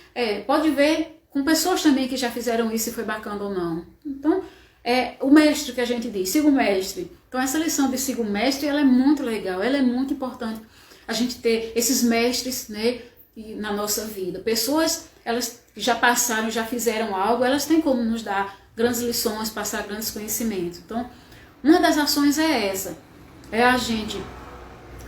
pode ver com pessoas também que já fizeram isso e foi bacana ou não. Então, o mestre que a gente diz, siga o mestre. Então, essa lição de siga o mestre, ela é muito legal, ela é muito importante. A gente ter esses mestres, né, na nossa vida. Pessoas, elas já passaram, já fizeram algo, elas têm como nos dar grandes lições, passar grandes conhecimentos. Então, uma das ações é essa, é a gente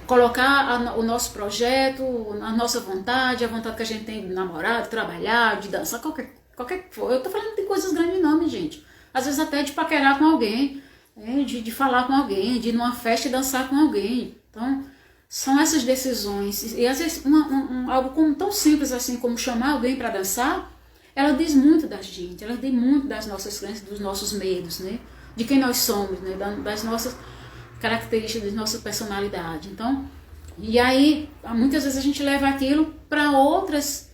colocar o nosso projeto, a nossa vontade, a vontade que a gente tem de namorar, de trabalhar, de dançar, qualquer coisa. Eu tô falando de coisas grandes não, gente. Às vezes até de paquerar com alguém, de falar com alguém, de ir numa festa e dançar com alguém. Então, são essas decisões. E às vezes algo tão simples assim como chamar alguém para dançar, ela diz muito da gente, ela diz muito das nossas crenças, dos nossos medos, né? De quem nós somos, né? Das nossas características de nossa personalidade. Então, e aí, muitas vezes a gente leva aquilo para outros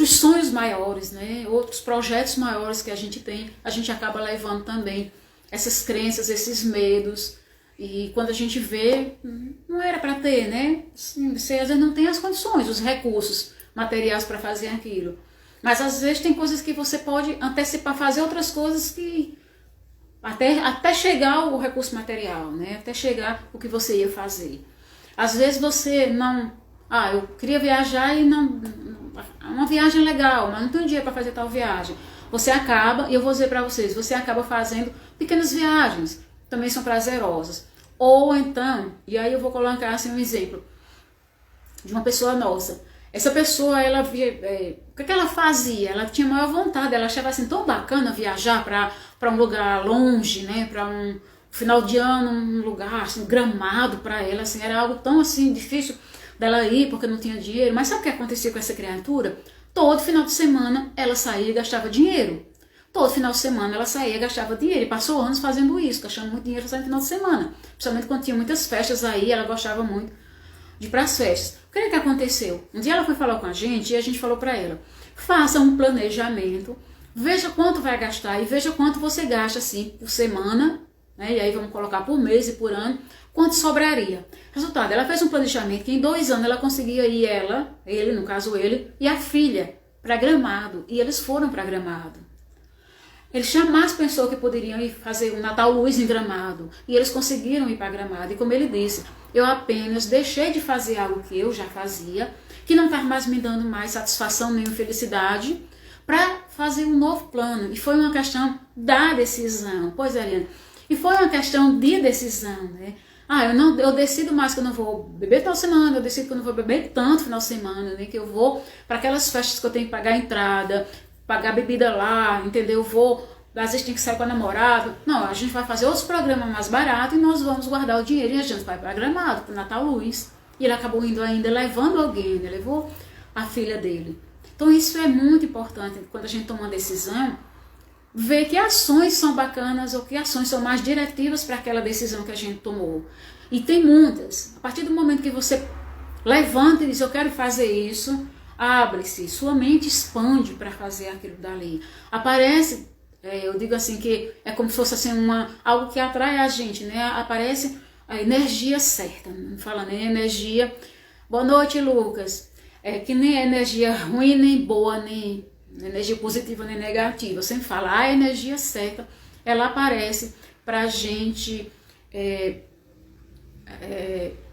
sonhos maiores, né? Outros projetos maiores que a gente tem, a gente acaba levando também essas crenças, esses medos, e quando a gente vê, não era para ter, né? Você às vezes não tem as condições, os recursos materiais para fazer aquilo. Mas às vezes tem coisas que você pode antecipar, fazer outras coisas que até chegar o recurso material, né? Até chegar o que você ia fazer. Às vezes você não... eu queria viajar e não... Uma viagem legal, mas não tenho dinheiro para fazer tal viagem. Você acaba, e eu vou dizer para vocês, você acaba fazendo pequenas viagens, também são prazerosas. Ou então, e aí eu vou colocar assim um exemplo de uma pessoa nossa. Essa pessoa, ela via, o que ela fazia? Ela tinha maior vontade, ela achava assim tão bacana viajar para um lugar longe, né? Para final de ano, um lugar assim, Gramado para ela, assim, era algo tão assim difícil dela ir porque não tinha dinheiro. Mas sabe o que acontecia com essa criatura? Todo final de semana ela saía e gastava dinheiro. Todo final de semana ela saía e gastava dinheiro. E passou anos fazendo isso, gastando muito dinheiro no final de semana. Principalmente quando tinha muitas festas aí, ela gostava muito de ir para as festas. O que é que aconteceu? Um dia ela foi falar com a gente e a gente falou para ela: faça um planejamento, veja quanto vai gastar e veja quanto você gasta assim por semana, né? E aí vamos colocar por mês e por ano, quanto sobraria. Resultado, ela fez um planejamento que em 2 anos ela conseguia ir, ele, no caso ele, e a filha para Gramado. E eles foram para Gramado. Eles jamais pensou que poderiam ir fazer um Natal Luz em Gramado. E eles conseguiram ir para Gramado. E como ele disse, eu apenas deixei de fazer algo que eu já fazia, que não estava mais me dando mais satisfação nem felicidade, para fazer um novo plano. E foi uma questão da decisão. Pois é, Eliane. E foi uma questão de decisão, né? Eu decido mais que eu não vou beber tal semana, eu decido que eu não vou beber tanto final de semana, né? Que eu vou para aquelas festas que eu tenho que pagar a entrada, pagar bebida lá, entendeu? Eu vou, às vezes tem que sair com a namorada. Não, a gente vai fazer outros programas mais baratos e nós vamos guardar o dinheiro e a gente vai para Gramado, para o Natal Luz. E ele acabou indo ainda levando alguém, ele levou a filha dele. Então isso é muito importante quando a gente toma uma decisão, ver que ações são bacanas ou que ações são mais diretivas para aquela decisão que a gente tomou. E tem muitas. A partir do momento que você levanta e diz, eu quero fazer isso, abre-se, sua mente expande para fazer aquilo dali. Aparece, eu digo assim, que é como se fosse assim, algo que atrai a gente, né? Aparece a energia certa, não fala nem energia. Boa noite, Lucas. Que nem é energia ruim, nem boa, nem energia positiva, nem negativa. Eu sempre falo, a energia certa, ela aparece para a gente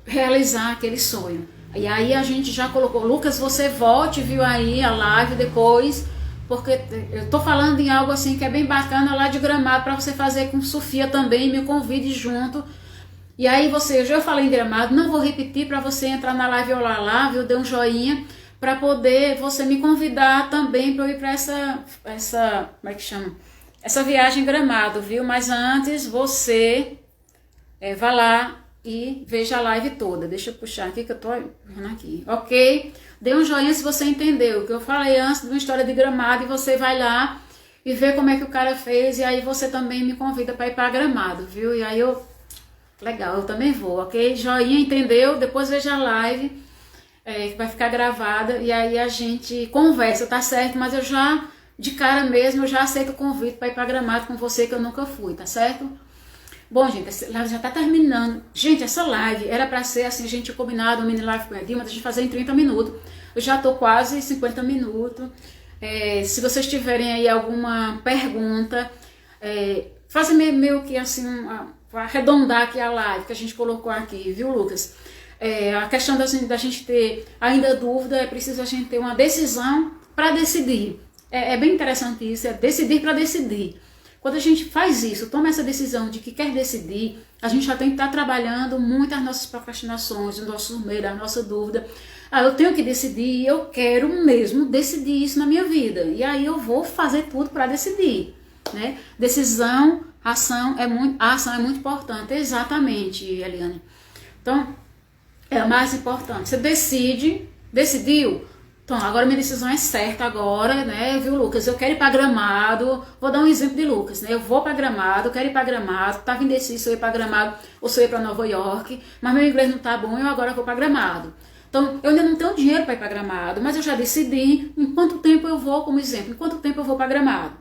realizar aquele sonho. E aí a gente já colocou, Lucas, você volte, viu aí a live depois, porque eu tô falando em algo assim que é bem bacana lá de Gramado, para você fazer com Sofia também, me convide junto. E aí eu já falei em Gramado, não vou repetir para você entrar na live lá, viu, dê um joinha, para poder você me convidar também para eu ir para essa, como é que chama? Essa viagem em Gramado, viu? Mas antes você vá lá e veja a live toda. Deixa eu puxar aqui que eu tô vendo aqui. Ok? Dê um joinha se você entendeu o que eu falei antes de uma história de Gramado e você vai lá e vê como é que o cara fez e aí você também me convida para ir para Gramado, viu? E aí legal, eu também vou, ok? Joinha, entendeu? Depois veja a live. Que vai ficar gravada e aí a gente conversa, tá certo? Mas eu já, de cara mesmo, eu já aceito o convite para ir para Gramado com você, que eu nunca fui, tá certo? Bom, gente, essa live já tá terminando. Gente, essa live era para ser assim, a gente tinha combinado uma mini live com a Edilma, a gente fazer em 30 minutos. Eu já tô quase 50 minutos. Se vocês tiverem aí alguma pergunta, fazem meio que assim, para arredondar aqui a live que a gente colocou aqui, viu, Lucas? A questão da gente ter ainda dúvida, é preciso a gente ter uma decisão para decidir. É bem interessante isso, é decidir para decidir. Quando a gente faz isso, toma essa decisão de que quer decidir, a gente já tem que estar trabalhando muito as nossas procrastinações, os nossos medos, a nossa dúvida. Eu tenho que decidir e eu quero mesmo decidir isso na minha vida. E aí eu vou fazer tudo para decidir, né? Decisão, a ação é muito importante, exatamente, Eliane. Então, é a mais importante. Você decidiu? Então, agora minha decisão é certa agora, né, viu, Lucas? Eu quero ir para Gramado, vou dar um exemplo de Lucas, né? Eu vou para Gramado, quero ir para Gramado, tava indeciso se eu ir para Gramado ou se eu ir para Nova York, mas meu inglês não tá bom, eu agora vou para Gramado. Então, eu ainda não tenho dinheiro para ir para Gramado, mas eu já decidi em quanto tempo eu vou, como exemplo, em quanto tempo eu vou para Gramado.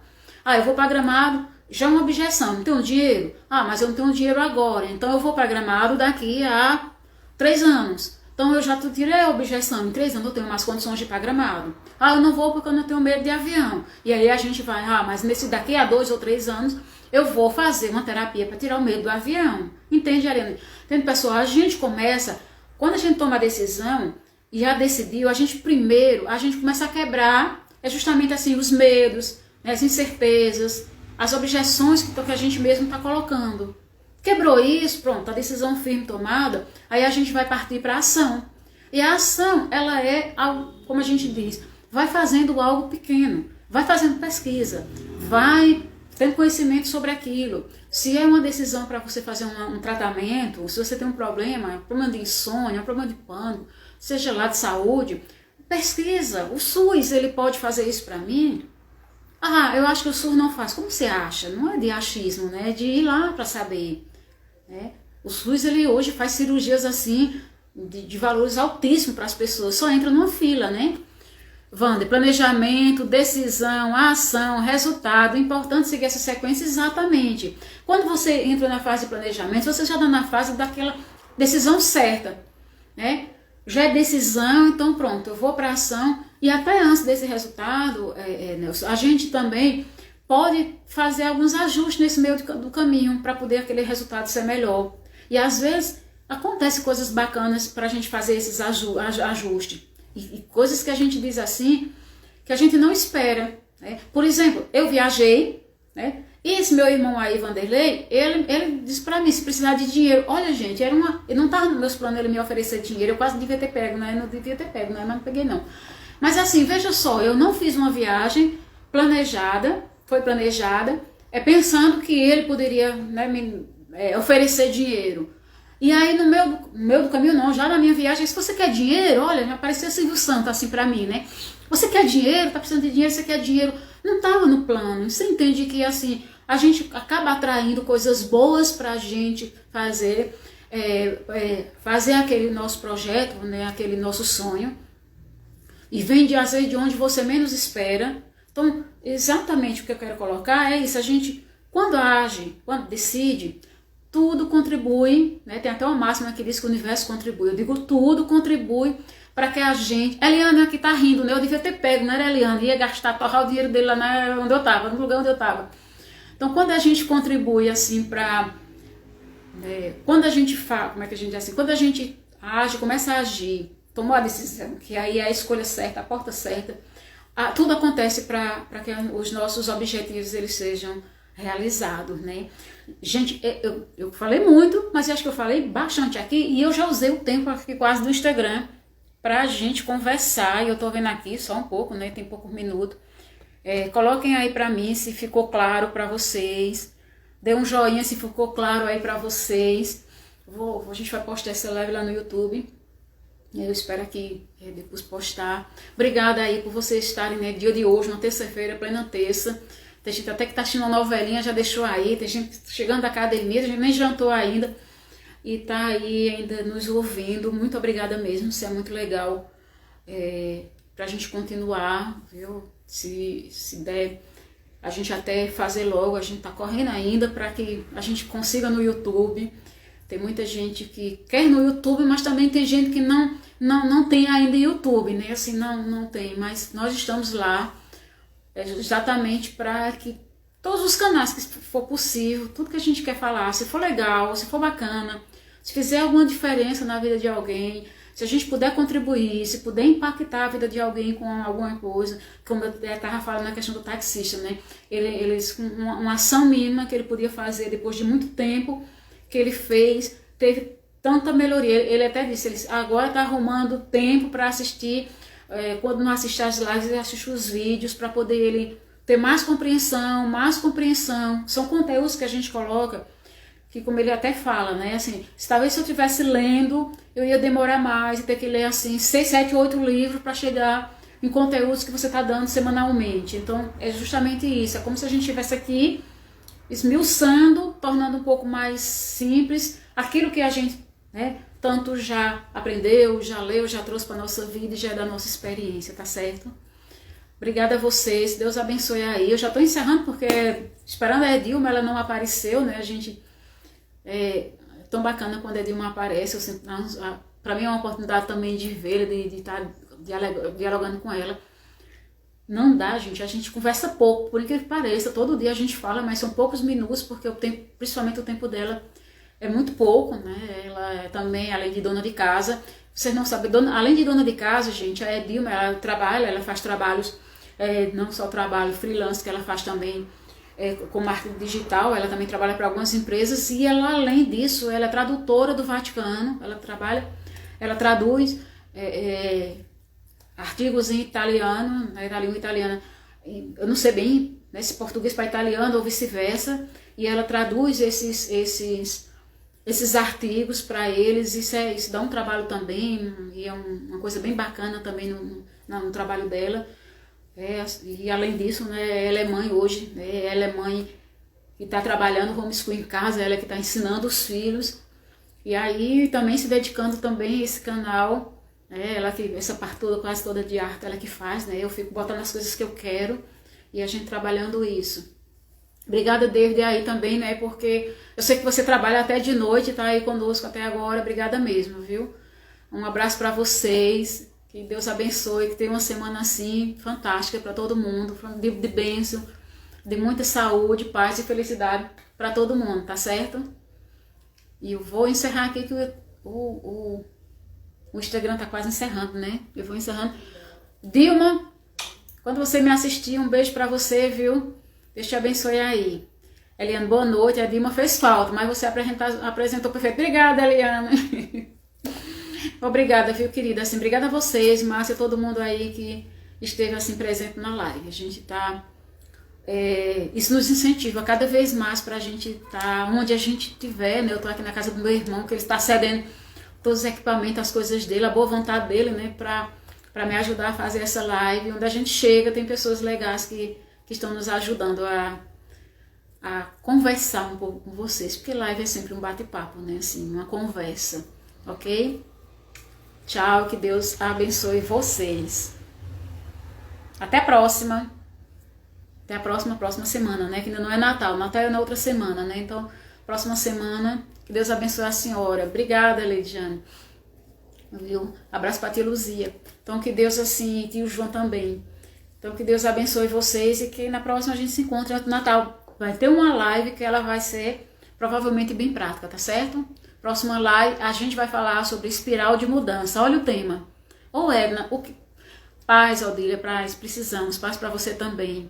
Eu vou para Gramado, já é uma objeção, não tenho dinheiro? Mas eu não tenho dinheiro agora, então eu vou para Gramado daqui a 3 anos. Então eu já tirei a objeção, em 3 anos eu tenho mais condições de ir para Gramado. Eu não vou porque eu não tenho medo de avião. E aí a gente vai, mas daqui a 2 ou 3 anos eu vou fazer uma terapia para tirar o medo do avião. Entende, Ariane? Entende, pessoal? A gente começa, quando a gente toma a decisão e já decidiu, a gente começa a quebrar, justamente assim, os medos, né, as incertezas, as objeções que a gente mesmo está colocando. Quebrou isso, pronto, a decisão firme tomada, aí a gente vai partir para a ação. E a ação, ela é algo, como a gente diz, vai fazendo algo pequeno, vai fazendo pesquisa, vai tendo conhecimento sobre aquilo. Se é uma decisão para você fazer um tratamento, se você tem um problema de insônia, um problema de pânico, seja lá de saúde, pesquisa. O SUS, ele pode fazer isso para mim? Ah, eu acho que o SUS não faz. Como você acha? Não é de achismo, né? É de ir lá para saber. Né? O SUS, ele hoje faz cirurgias assim, de valores altíssimos para as pessoas. Só entra numa fila, né? Wander, planejamento, decisão, ação, resultado. É importante seguir essa sequência exatamente. Quando você entra na fase de planejamento, você já está na fase daquela decisão certa, né? Já é decisão, então pronto, eu vou para a ação. E até antes desse resultado, Nelson, a gente também pode fazer alguns ajustes nesse meio do caminho para poder aquele resultado ser melhor. E às vezes acontecem coisas bacanas para a gente fazer esses ajustes. E coisas que a gente diz assim, que a gente não espera. Né? Por exemplo, eu viajei, né? E esse meu irmão aí, Vanderlei, ele disse pra mim, se precisar de dinheiro, olha gente, ele não estava nos meus planos ele me oferecer dinheiro, eu quase devia ter pego, né? Eu não devia ter pego, né? Mas não peguei não. Mas assim, veja só, eu não fiz uma viagem planejada, foi planejada, pensando que ele poderia, né, me oferecer dinheiro. E aí no meio do caminho não, já na minha viagem, se você quer dinheiro, olha, já apareceu Silvio Santos assim pra mim, né? Você quer dinheiro, tá precisando de dinheiro, você quer dinheiro. Não tava no plano. Você entende que assim, a gente acaba atraindo coisas boas pra gente fazer, fazer aquele nosso projeto, né, aquele nosso sonho. E vem às vezes de onde você menos espera. Então, exatamente o que eu quero colocar é isso, a gente, quando age, quando decide, tudo contribui, né? Tem até uma máxima que diz que o universo contribui. Eu digo tudo contribui para que a gente... Eliane aqui tá rindo, né? Eu devia ter pego, não era Eliane? Ia gastar, torrar o dinheiro dele lá onde eu estava, no lugar onde eu estava. Então, quando a gente contribui assim para... quando a gente fala, como é que a gente diz assim? Quando a gente age, começa a agir, tomou a decisão, que aí é a escolha certa, a porta certa, tudo acontece para que os nossos objetivos eles sejam realizados, né? Gente, eu falei muito, mas acho que eu falei bastante aqui e eu já usei o tempo aqui quase do Instagram pra gente conversar, e eu tô vendo aqui só um pouco, né? Tem poucos minutos. Coloquem aí pra mim se ficou claro pra vocês. Dê um joinha se ficou claro aí pra vocês. A gente vai postar essa live lá no YouTube. Eu espero aqui depois postar. Obrigada aí por vocês estarem, né, dia de hoje, na terça-feira, plena terça. Tem gente até que tá assistindo uma novelinha, já deixou aí. Tem gente chegando da academia, a gente nem jantou ainda. E tá aí ainda nos ouvindo. Muito obrigada mesmo, isso é muito legal. Pra gente continuar, viu? Se der, a gente até fazer logo. A gente tá correndo ainda para que a gente consiga no YouTube. Tem muita gente que quer no YouTube, mas também tem gente que não tem ainda YouTube, né? Assim, não tem. Mas nós estamos lá. Exatamente para que todos os canais que for possível, tudo que a gente quer falar, se for legal, se for bacana, se fizer alguma diferença na vida de alguém, se a gente puder contribuir, se puder impactar a vida de alguém com alguma coisa, como eu estava falando na questão do taxista, né? Eles uma ação mínima que ele podia fazer depois de muito tempo que ele fez, teve tanta melhoria. Ele até disse, ele agora está arrumando tempo para assistir. Quando não assiste as lives, ele assiste os vídeos para poder ele ter mais compreensão. São conteúdos que a gente coloca, que como ele até fala, né, assim, talvez se eu estivesse lendo, eu ia demorar mais e ter que ler assim 6, 7, 8 livros para chegar em conteúdos que você está dando semanalmente. Então é justamente isso, é como se a gente estivesse aqui esmiuçando, tornando um pouco mais simples aquilo que a gente, né, tanto já aprendeu, já leu, já trouxe para a nossa vida e já é da nossa experiência, tá certo? Obrigada a vocês, Deus abençoe aí. Eu já estou encerrando porque, esperando a Edilma, ela não apareceu, né? A gente, tão bacana quando a Edilma aparece, para mim é uma oportunidade também de vê-la, de estar dialogando com ela. Não dá, gente, a gente conversa pouco, por incrível que pareça, todo dia a gente fala, mas são poucos minutos, porque o tempo, principalmente o tempo dela, é muito pouco, né? Ela é também, além de dona de casa, vocês não sabem, além de dona de casa, gente, a Edilma, ela trabalha, ela faz trabalhos, não só trabalho freelance, que ela faz também com marketing digital, ela também trabalha para algumas empresas, e ela, além disso, ela é tradutora do Vaticano, ela traduz artigos em italiano, na língua italiana. Eu não sei bem né, se português para italiano ou vice-versa, e ela traduz esses artigos para eles. Isso dá um trabalho também, e é uma coisa bem bacana também no trabalho dela. E além disso, né, ela é mãe hoje, né, ela é mãe que está trabalhando homeschooling em casa, ela que está ensinando os filhos, e aí também se dedicando também a esse canal, né, ela que, essa parte toda, quase toda de arte, ela que faz, né, eu fico botando as coisas que eu quero, e a gente trabalhando isso. Obrigada, David, aí também, né, porque eu sei que você trabalha até de noite, tá aí conosco até agora, obrigada mesmo, viu? Um abraço para vocês, que Deus abençoe, que tenha uma semana assim, fantástica para todo mundo, de bênção, de muita saúde, paz e felicidade para todo mundo, tá certo? E eu vou encerrar aqui que o Instagram tá quase encerrando, né? Eu vou encerrando. Dilma, quando você me assistir, um beijo para você, viu? Deus te abençoe aí. Eliane, boa noite. A Dilma fez falta, mas você apresentou perfeito. Obrigada, Eliane. Obrigada, viu, querida? Assim, obrigada a vocês, Márcia, todo mundo aí que esteve assim presente na live. A gente tá... isso nos incentiva cada vez mais para a gente estar onde a gente estiver, né? Eu tô aqui na casa do meu irmão, que ele está cedendo todos os equipamentos, as coisas dele, a boa vontade dele, né? Para me ajudar a fazer essa live. Onde a gente chega, tem pessoas legais que estão nos ajudando a conversar um pouco com vocês, porque live é sempre um bate-papo, né? Assim, uma conversa, ok? Tchau, que Deus abençoe vocês. Até a próxima. Até a próxima semana, né? Que ainda não é Natal. Natal é na outra semana, né? Então, próxima semana, que Deus abençoe a senhora. Obrigada, Leidiane. Viu? Abraço pra tia Luzia. Então, que Deus, assim, e tio João também. Então, que Deus abençoe vocês e que na próxima a gente se encontre no Natal. Vai ter uma live que ela vai ser provavelmente bem prática, tá certo? Próxima live a gente vai falar sobre espiral de mudança. Olha o tema. Ô, Edna, paz, Odília, paz, precisamos. Paz para você também.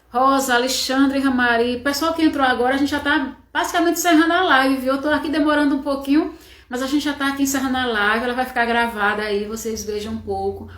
Rosa, Alexandre, Ramari. Pessoal que entrou agora, a gente já tá basicamente encerrando a live, viu? Eu tô aqui demorando um pouquinho, mas a gente já tá aqui encerrando a live. Ela vai ficar gravada aí, vocês vejam um pouco.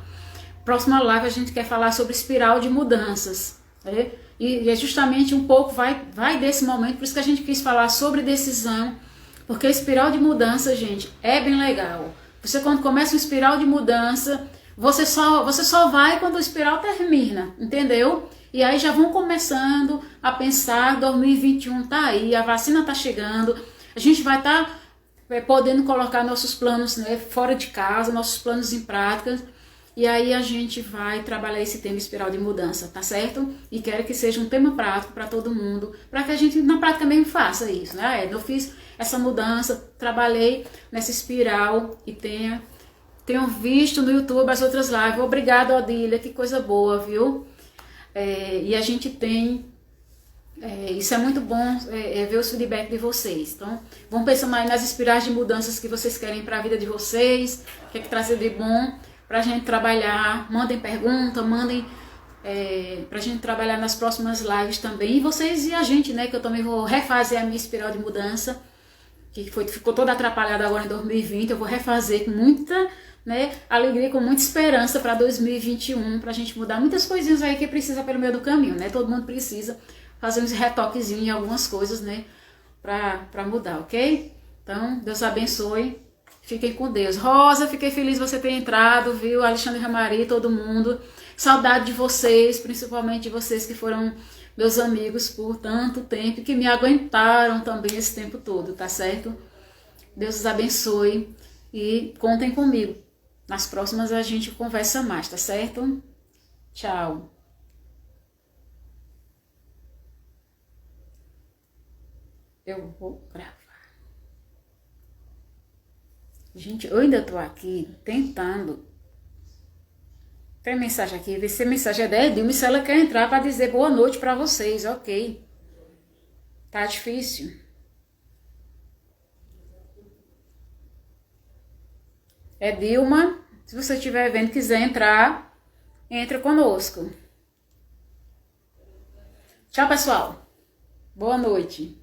Próxima live a gente quer falar sobre espiral de mudanças, né? E é justamente um pouco, vai desse momento, por isso que a gente quis falar sobre decisão, porque a espiral de mudança, gente, é bem legal. Você quando começa uma espiral de mudança, você só vai quando a espiral termina, entendeu? E aí já vão começando a pensar, 2021 tá aí, a vacina tá chegando, a gente vai estar podendo colocar nossos planos, né, fora de casa, nossos planos em prática. E aí a gente vai trabalhar esse tema espiral de mudança, tá certo? E quero que seja um tema prático para todo mundo, para que a gente na prática mesmo faça isso, né? Eu fiz essa mudança, trabalhei nessa espiral e tenho visto no YouTube as outras lives. Obrigada, Odília, que coisa boa, viu? E a gente tem... isso é muito bom, ver os feedbacks de vocês. Então, vamos pensar mais nas espirais de mudanças que vocês querem para a vida de vocês, o que é que trazer de bom pra gente trabalhar. Mandem pergunta, mandem pra gente trabalhar nas próximas lives também. E vocês e a gente, né? Que eu também vou refazer a minha espiral de mudança, que ficou toda atrapalhada agora em 2020. Eu vou refazer com muita, né, alegria, com muita esperança para 2021, pra gente mudar muitas coisinhas aí que precisa pelo meio do caminho, né? Todo mundo precisa fazer uns retoquezinhos em algumas coisas, né? Pra mudar, ok? Então, Deus abençoe. Fiquem com Deus. Rosa, fiquei feliz de você ter entrado, viu? Alexandre Ramari, todo mundo. Saudade de vocês, principalmente de vocês que foram meus amigos por tanto tempo e que me aguentaram também esse tempo todo, tá certo? Deus os abençoe e contem comigo. Nas próximas a gente conversa mais, tá certo? Tchau. Eu vou gravar. Gente, eu ainda tô aqui tentando. Tem mensagem aqui, vê se a mensagem é da Edilma, se ela quer entrar para dizer boa noite para vocês, ok. Tá difícil. Edilma, se você estiver vendo, quiser entrar, entra conosco. Tchau, pessoal. Boa noite.